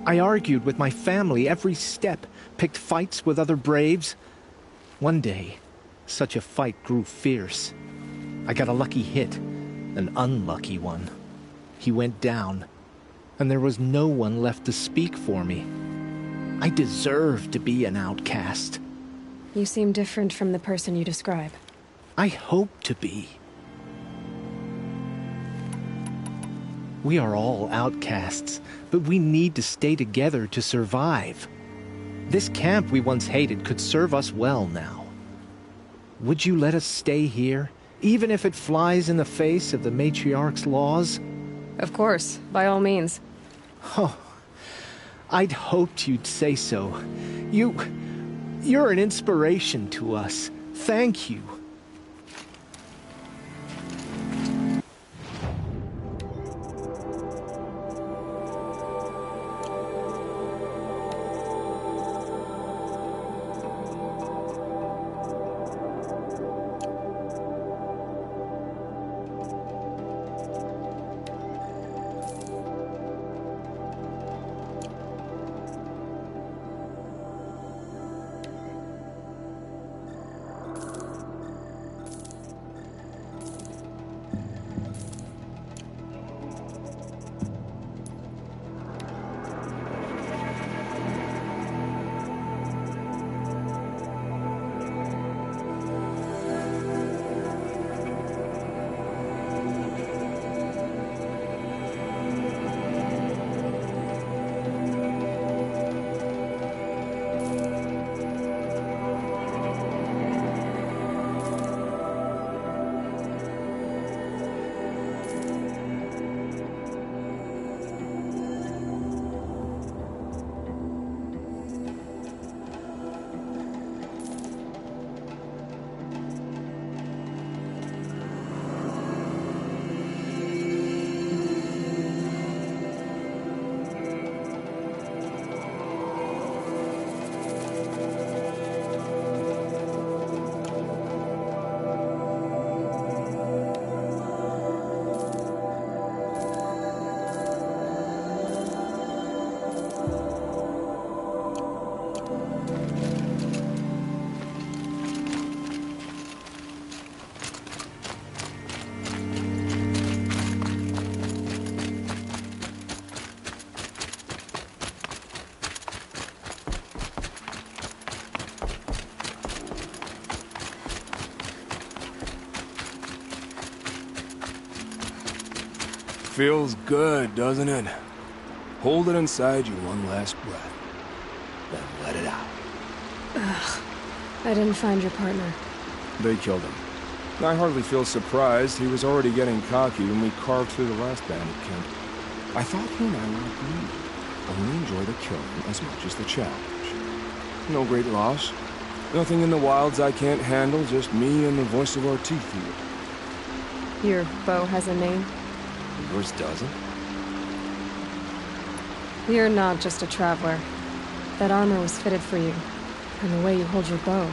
Speaker 12: I argued with my family every step, picked fights with other braves. One day, such a fight grew fierce. I got a lucky hit, an unlucky one. He went down, and there was no one left to speak for me. I deserved to be an outcast.
Speaker 2: You seem different from the person you describe.
Speaker 12: I hope to be. We are all outcasts, but we need to stay together to survive. This camp we once hated could serve us well now. Would you let us stay here, even if it flies in the face of the Matriarch's laws?
Speaker 2: Of course, by all means.
Speaker 12: Oh, I'd hoped you'd say so. You're an inspiration to us. Thank you.
Speaker 10: Feels good, doesn't it? Hold it inside you one last breath. Then let it out.
Speaker 2: Ugh. I didn't find your partner.
Speaker 10: They killed him. I hardly feel surprised. He was already getting cocky when we carved through the last bandit camp. I thought he and I would agree. Only enjoy the killing as much as the challenge. No great loss. Nothing in the wilds I can't handle, just me and the voice of our teeth here.
Speaker 2: Your bow has a name?
Speaker 10: Yours doesn't?
Speaker 2: You're not just a traveler. That armor was fitted for you. And the way you hold your bow.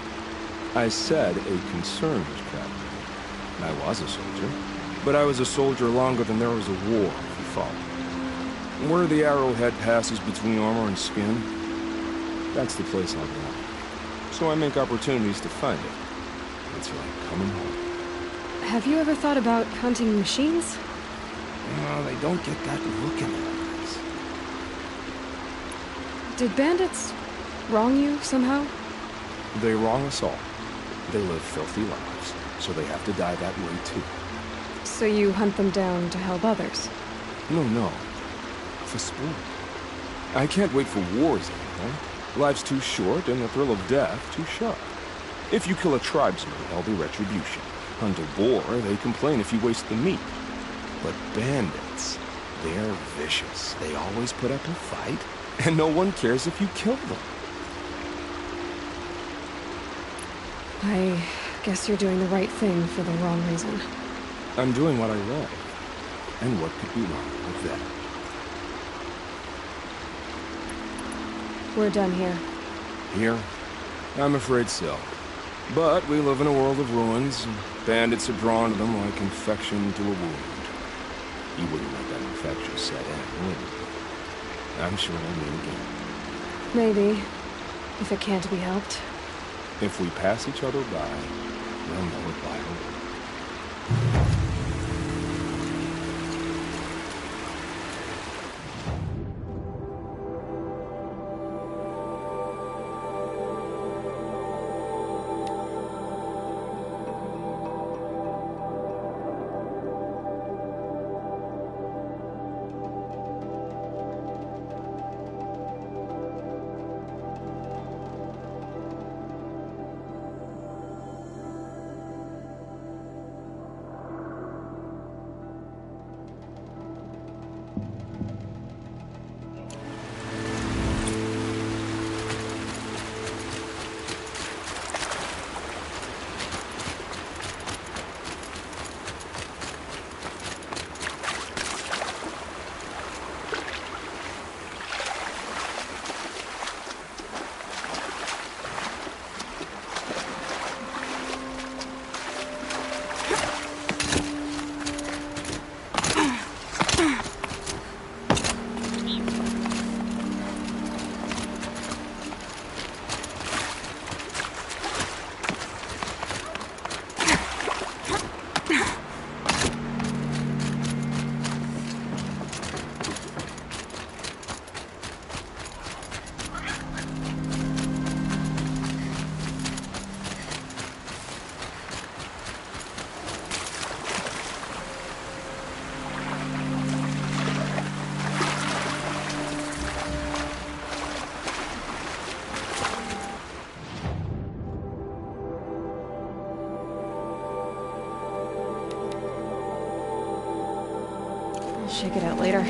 Speaker 10: I said a concerned traveler. I was a soldier. But I was a soldier longer than there was a war, if you follow. Where the arrowhead passes between armor and skin, that's the place I belong. So I make opportunities to find it. It's like coming home.
Speaker 2: Have you ever thought about hunting machines?
Speaker 10: No, they don't get that look in their eyes.
Speaker 2: Did bandits wrong you somehow?
Speaker 10: They wrong us all. They live filthy lives, so they have to die that way too.
Speaker 2: So you hunt them down to help others?
Speaker 10: No. For sport. I can't wait for wars anymore. Life's too short and the thrill of death too sharp. If you kill a tribesman, there'll be retribution. Hunt a boar, they complain if you waste the meat. But bandits, they're vicious. They always put up a fight, and no one cares if you kill them.
Speaker 2: I guess you're doing the right thing for the wrong reason.
Speaker 10: I'm doing what I love. And what could be wrong with that?
Speaker 2: We're done here.
Speaker 10: Here? I'm afraid so. But we live in a world of ruins, and bandits are drawn to them like infection to a wound. You wouldn't let that infection set in, would you? I'm sure I'll meet again.
Speaker 2: Maybe. If it can't be helped.
Speaker 10: If we pass each other by, we'll know it by the way.
Speaker 2: Check it out later.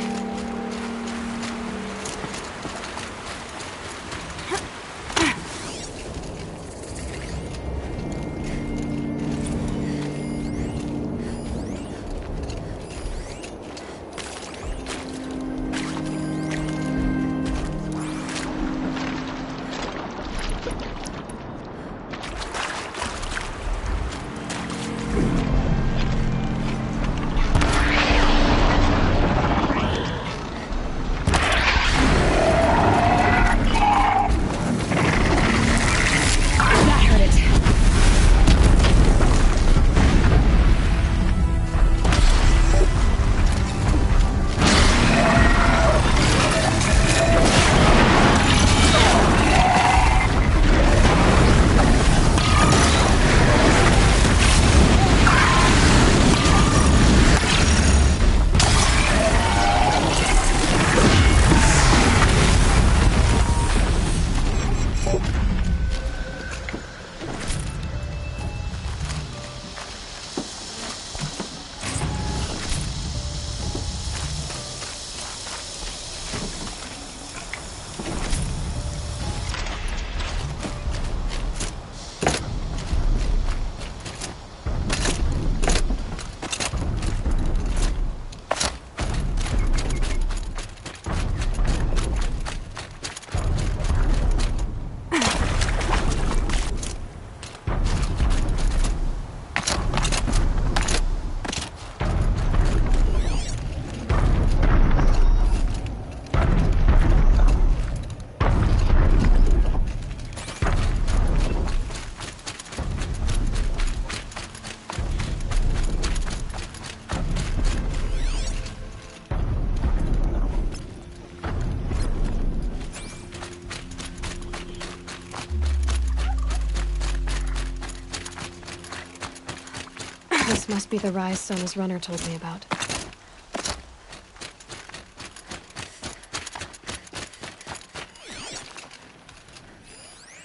Speaker 2: This must be the rise Sona's runner told me about.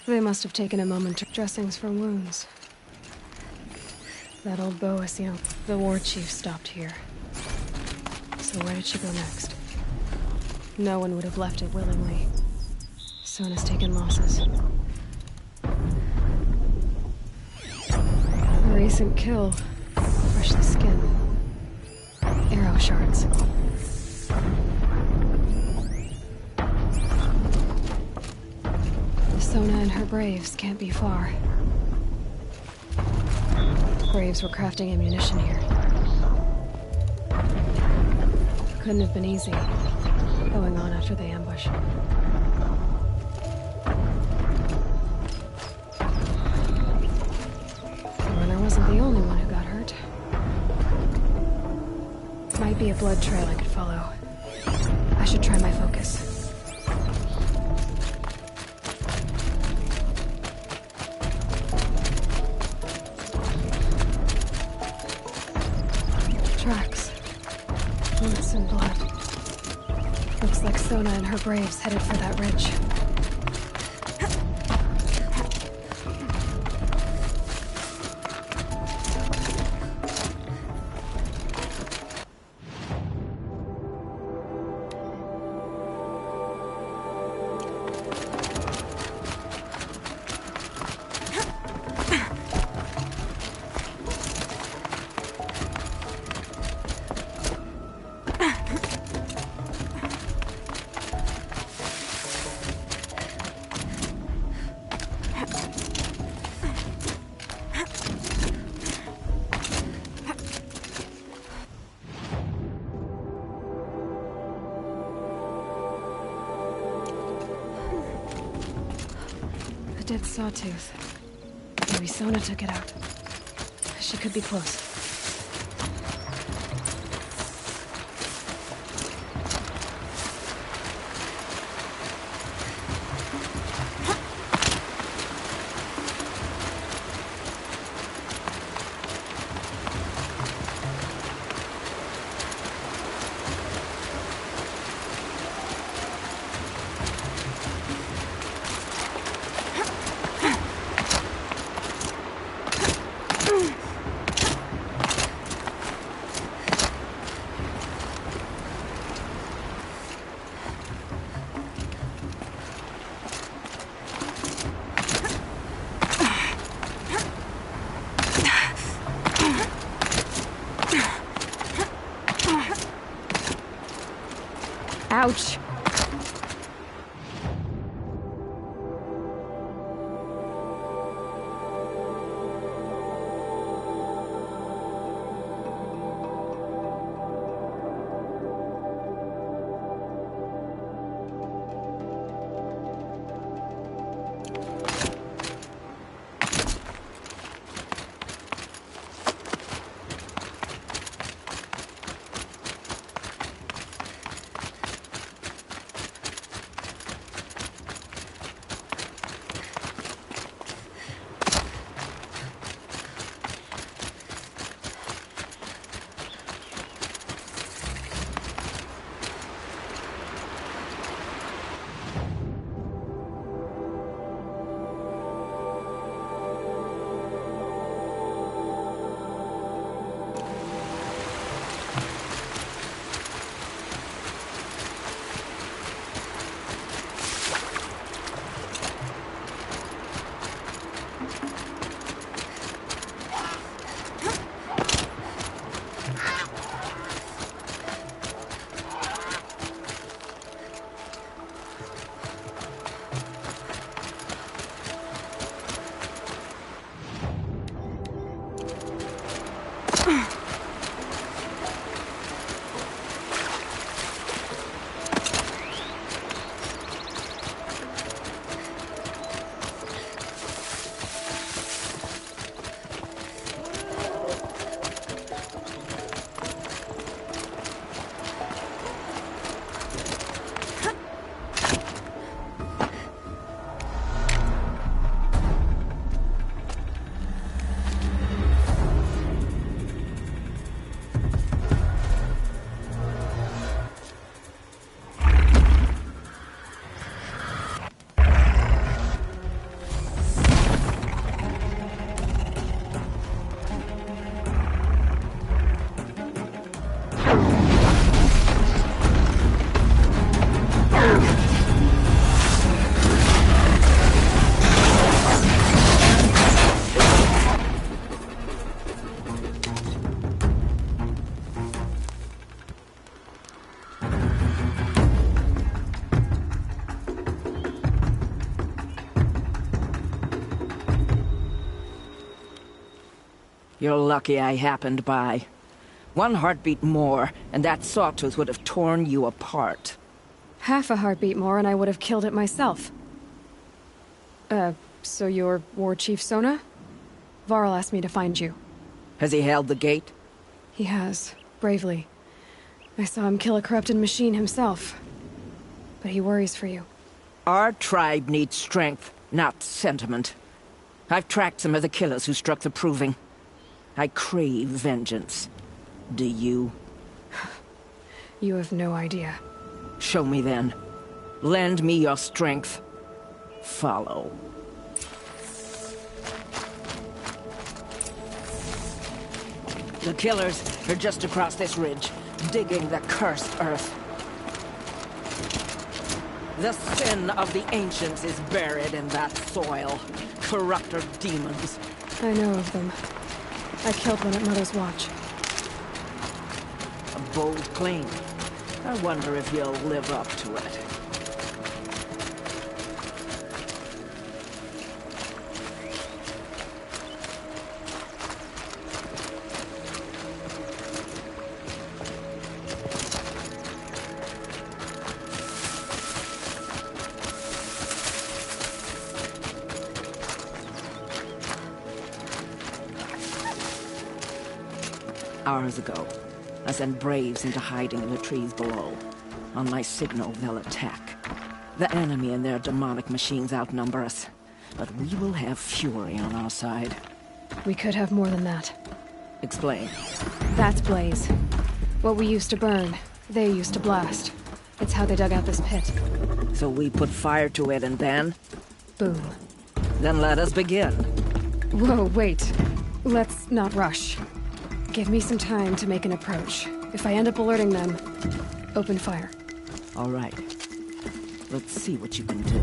Speaker 2: They must have taken a moment to dressings for wounds. That old Boasian, the war chief, stopped here. So where did she go next? No one would have left it willingly. Sona's taken losses. A recent kill. Fresh the skin. Arrow shards. her Braves can't be far. Braves were crafting ammunition here. Couldn't have been easy, going on after the ambush. The runner wasn't the only one who got hurt. Might be a blood trail I could follow. I should try my focus. Tracks. Boots and blood. Looks like Sona and her Braves headed for that ridge. A dead sawtooth. Maybe Sona took it out. She could be close. Ouch!
Speaker 13: You're lucky I happened by. One heartbeat more, and that sawtooth would have torn you apart.
Speaker 2: Half a heartbeat more and I would have killed it myself. So you're War Chief Sona? Varl asked me to find you.
Speaker 13: Has he held the gate?
Speaker 2: He has, bravely. I saw him kill a corrupted machine himself. But he worries for you.
Speaker 13: Our tribe needs strength, not sentiment. I've tracked some of the killers who struck the Proving. I crave vengeance. Do you?
Speaker 2: You have no idea.
Speaker 13: Show me then. Lend me your strength. Follow. The killers are just across this ridge, digging the cursed earth. The sin of the ancients is buried in that soil. Corrupter demons.
Speaker 2: I know of them. I killed one at Mother's Watch.
Speaker 13: A bold claim. I wonder if you'll live up to it. Hours ago, I sent Braves into hiding in the trees below. On my signal, they'll attack. The enemy and their demonic machines outnumber us, but we will have fury on our side.
Speaker 2: We could have more than that.
Speaker 13: Explain.
Speaker 2: That's Blaze. What we used to burn, they used to blast. It's how they dug out this pit.
Speaker 13: So we put fire to it and then?
Speaker 2: Boom.
Speaker 13: Then let us begin.
Speaker 2: Whoa, wait. Let's not rush. Give me some time to make an approach. If I end up alerting them, open fire.
Speaker 13: All right. Let's see what you can do.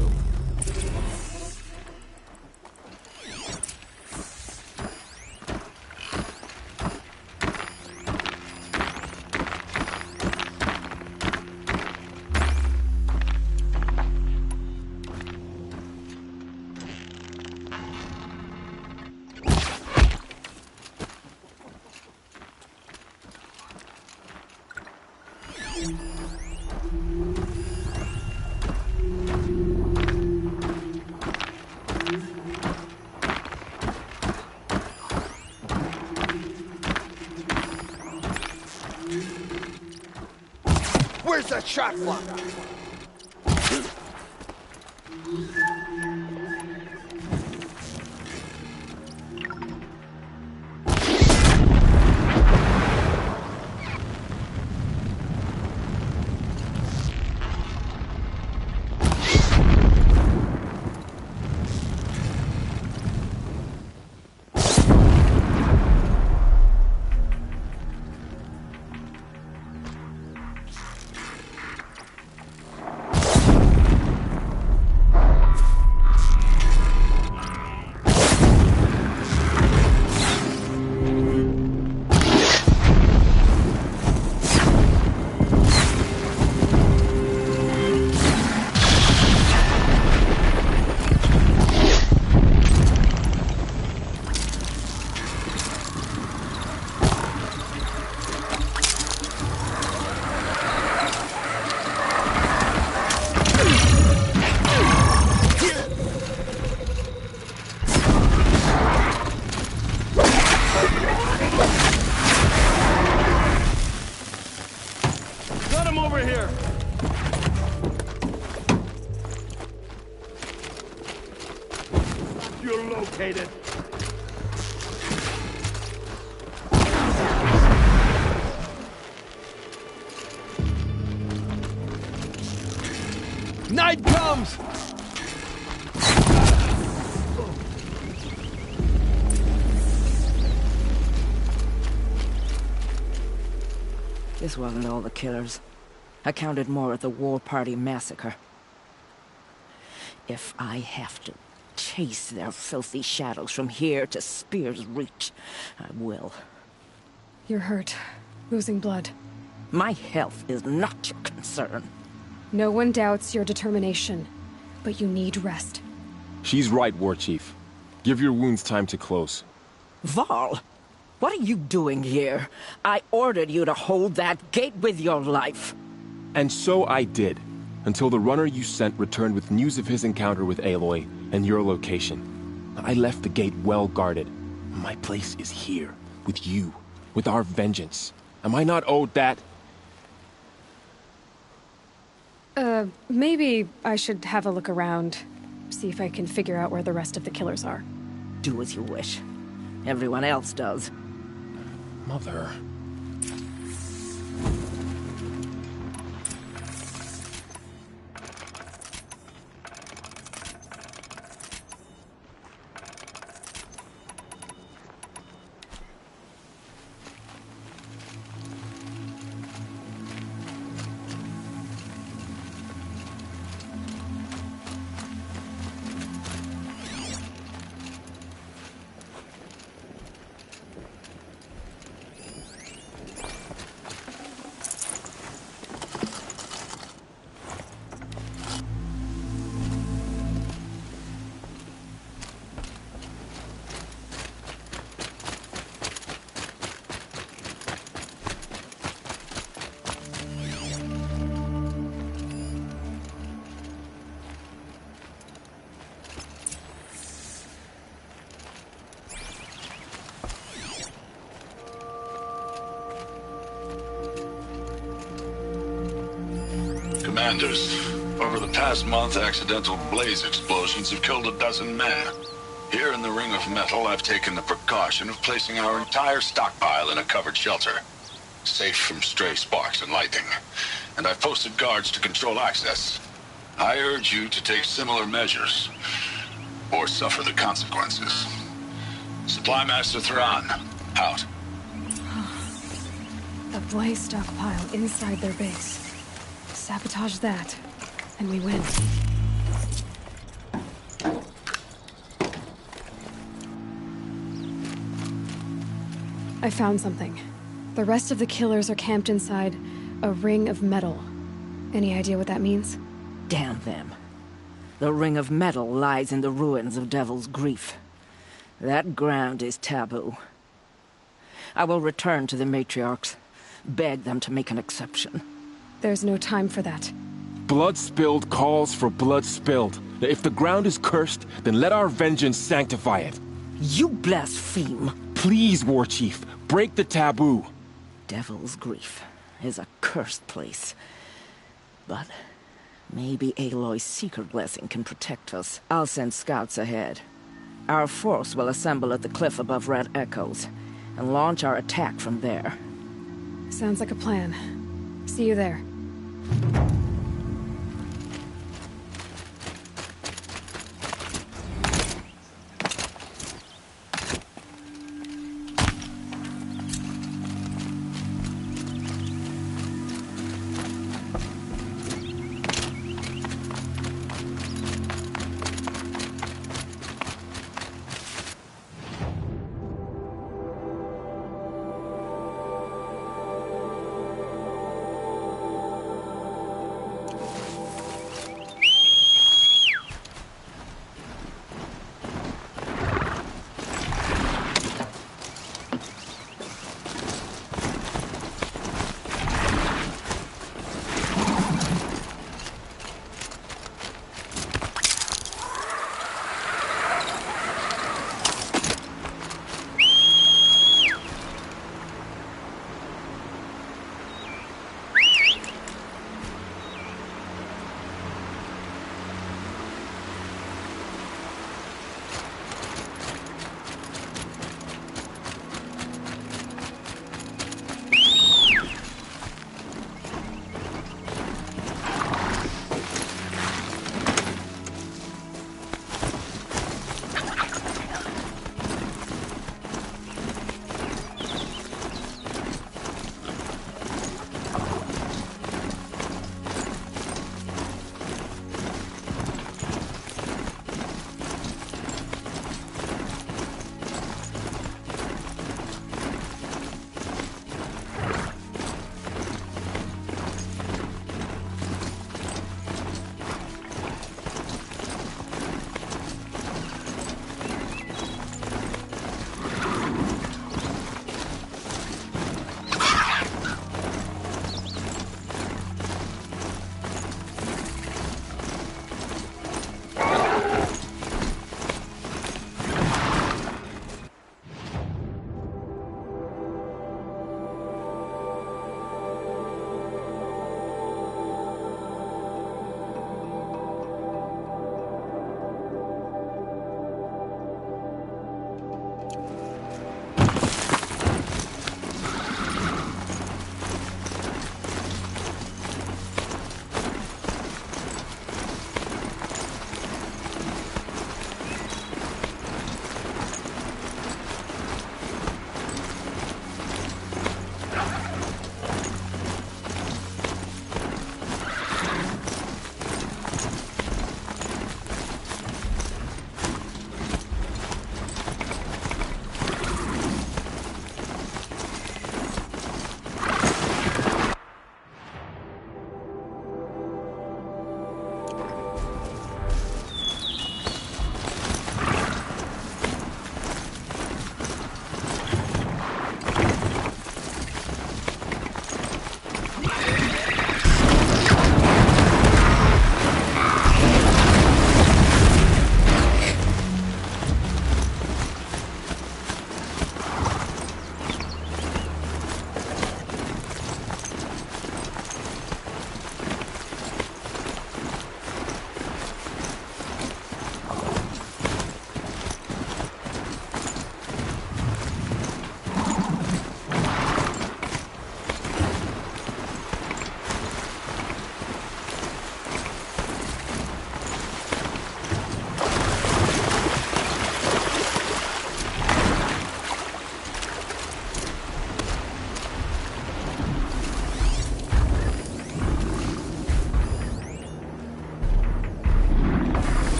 Speaker 14: Where's that shot flyer?
Speaker 7: located.
Speaker 14: Night comes!
Speaker 13: This wasn't all the killers. I counted more at the War Party massacre. If I have to chase their filthy shadows from here to Spear's Reach, I will.
Speaker 2: You're hurt. Losing blood.
Speaker 13: My health is not your concern.
Speaker 2: No one doubts your determination, but you need rest.
Speaker 10: She's right, War Chief. Give your wounds time to close.
Speaker 13: Varl! What are you doing here? I ordered you to hold that gate with your life.
Speaker 10: And so I did, until the runner you sent returned with news of his encounter with Aloy and your location. I left the gate well guarded. My place is here, with you, with our vengeance. Am I not owed that?
Speaker 2: Maybe I should have a look around, see if I can figure out where the rest of the killers are.
Speaker 13: Do as you wish. Everyone else does.
Speaker 10: Mother...
Speaker 15: Commanders, over the past month, accidental blaze explosions have killed a dozen men. Here in the Ring of Metal, I've taken the precaution of placing our entire stockpile in a covered shelter, safe from stray sparks and lightning. And I've posted guards to control access. I urge you to take similar measures, or suffer the consequences. Supply Master Thrawn, out.
Speaker 2: A blaze stockpile inside their base. Sabotage that, and we win. I found something. The rest of the killers are camped inside a ring of metal. Any idea what that means?
Speaker 13: Damn them. The Ring of Metal lies in the ruins of Devil's Grief. That ground is taboo. I will return to the Matriarchs, beg them to make an exception.
Speaker 2: There's no time for that.
Speaker 10: Blood spilled calls for blood spilled. If the ground is cursed, then let our vengeance sanctify it.
Speaker 13: You blaspheme.
Speaker 10: Please, War Chief, break the taboo.
Speaker 13: Devil's Grief is a cursed place. But maybe Aloy's secret blessing can protect us. I'll send scouts ahead. Our force will assemble at the cliff above Red Echoes, and launch our attack from there.
Speaker 2: Sounds like a plan. See you there.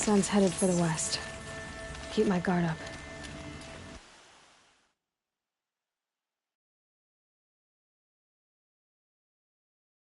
Speaker 2: Sun's headed for the west. Keep my guard up.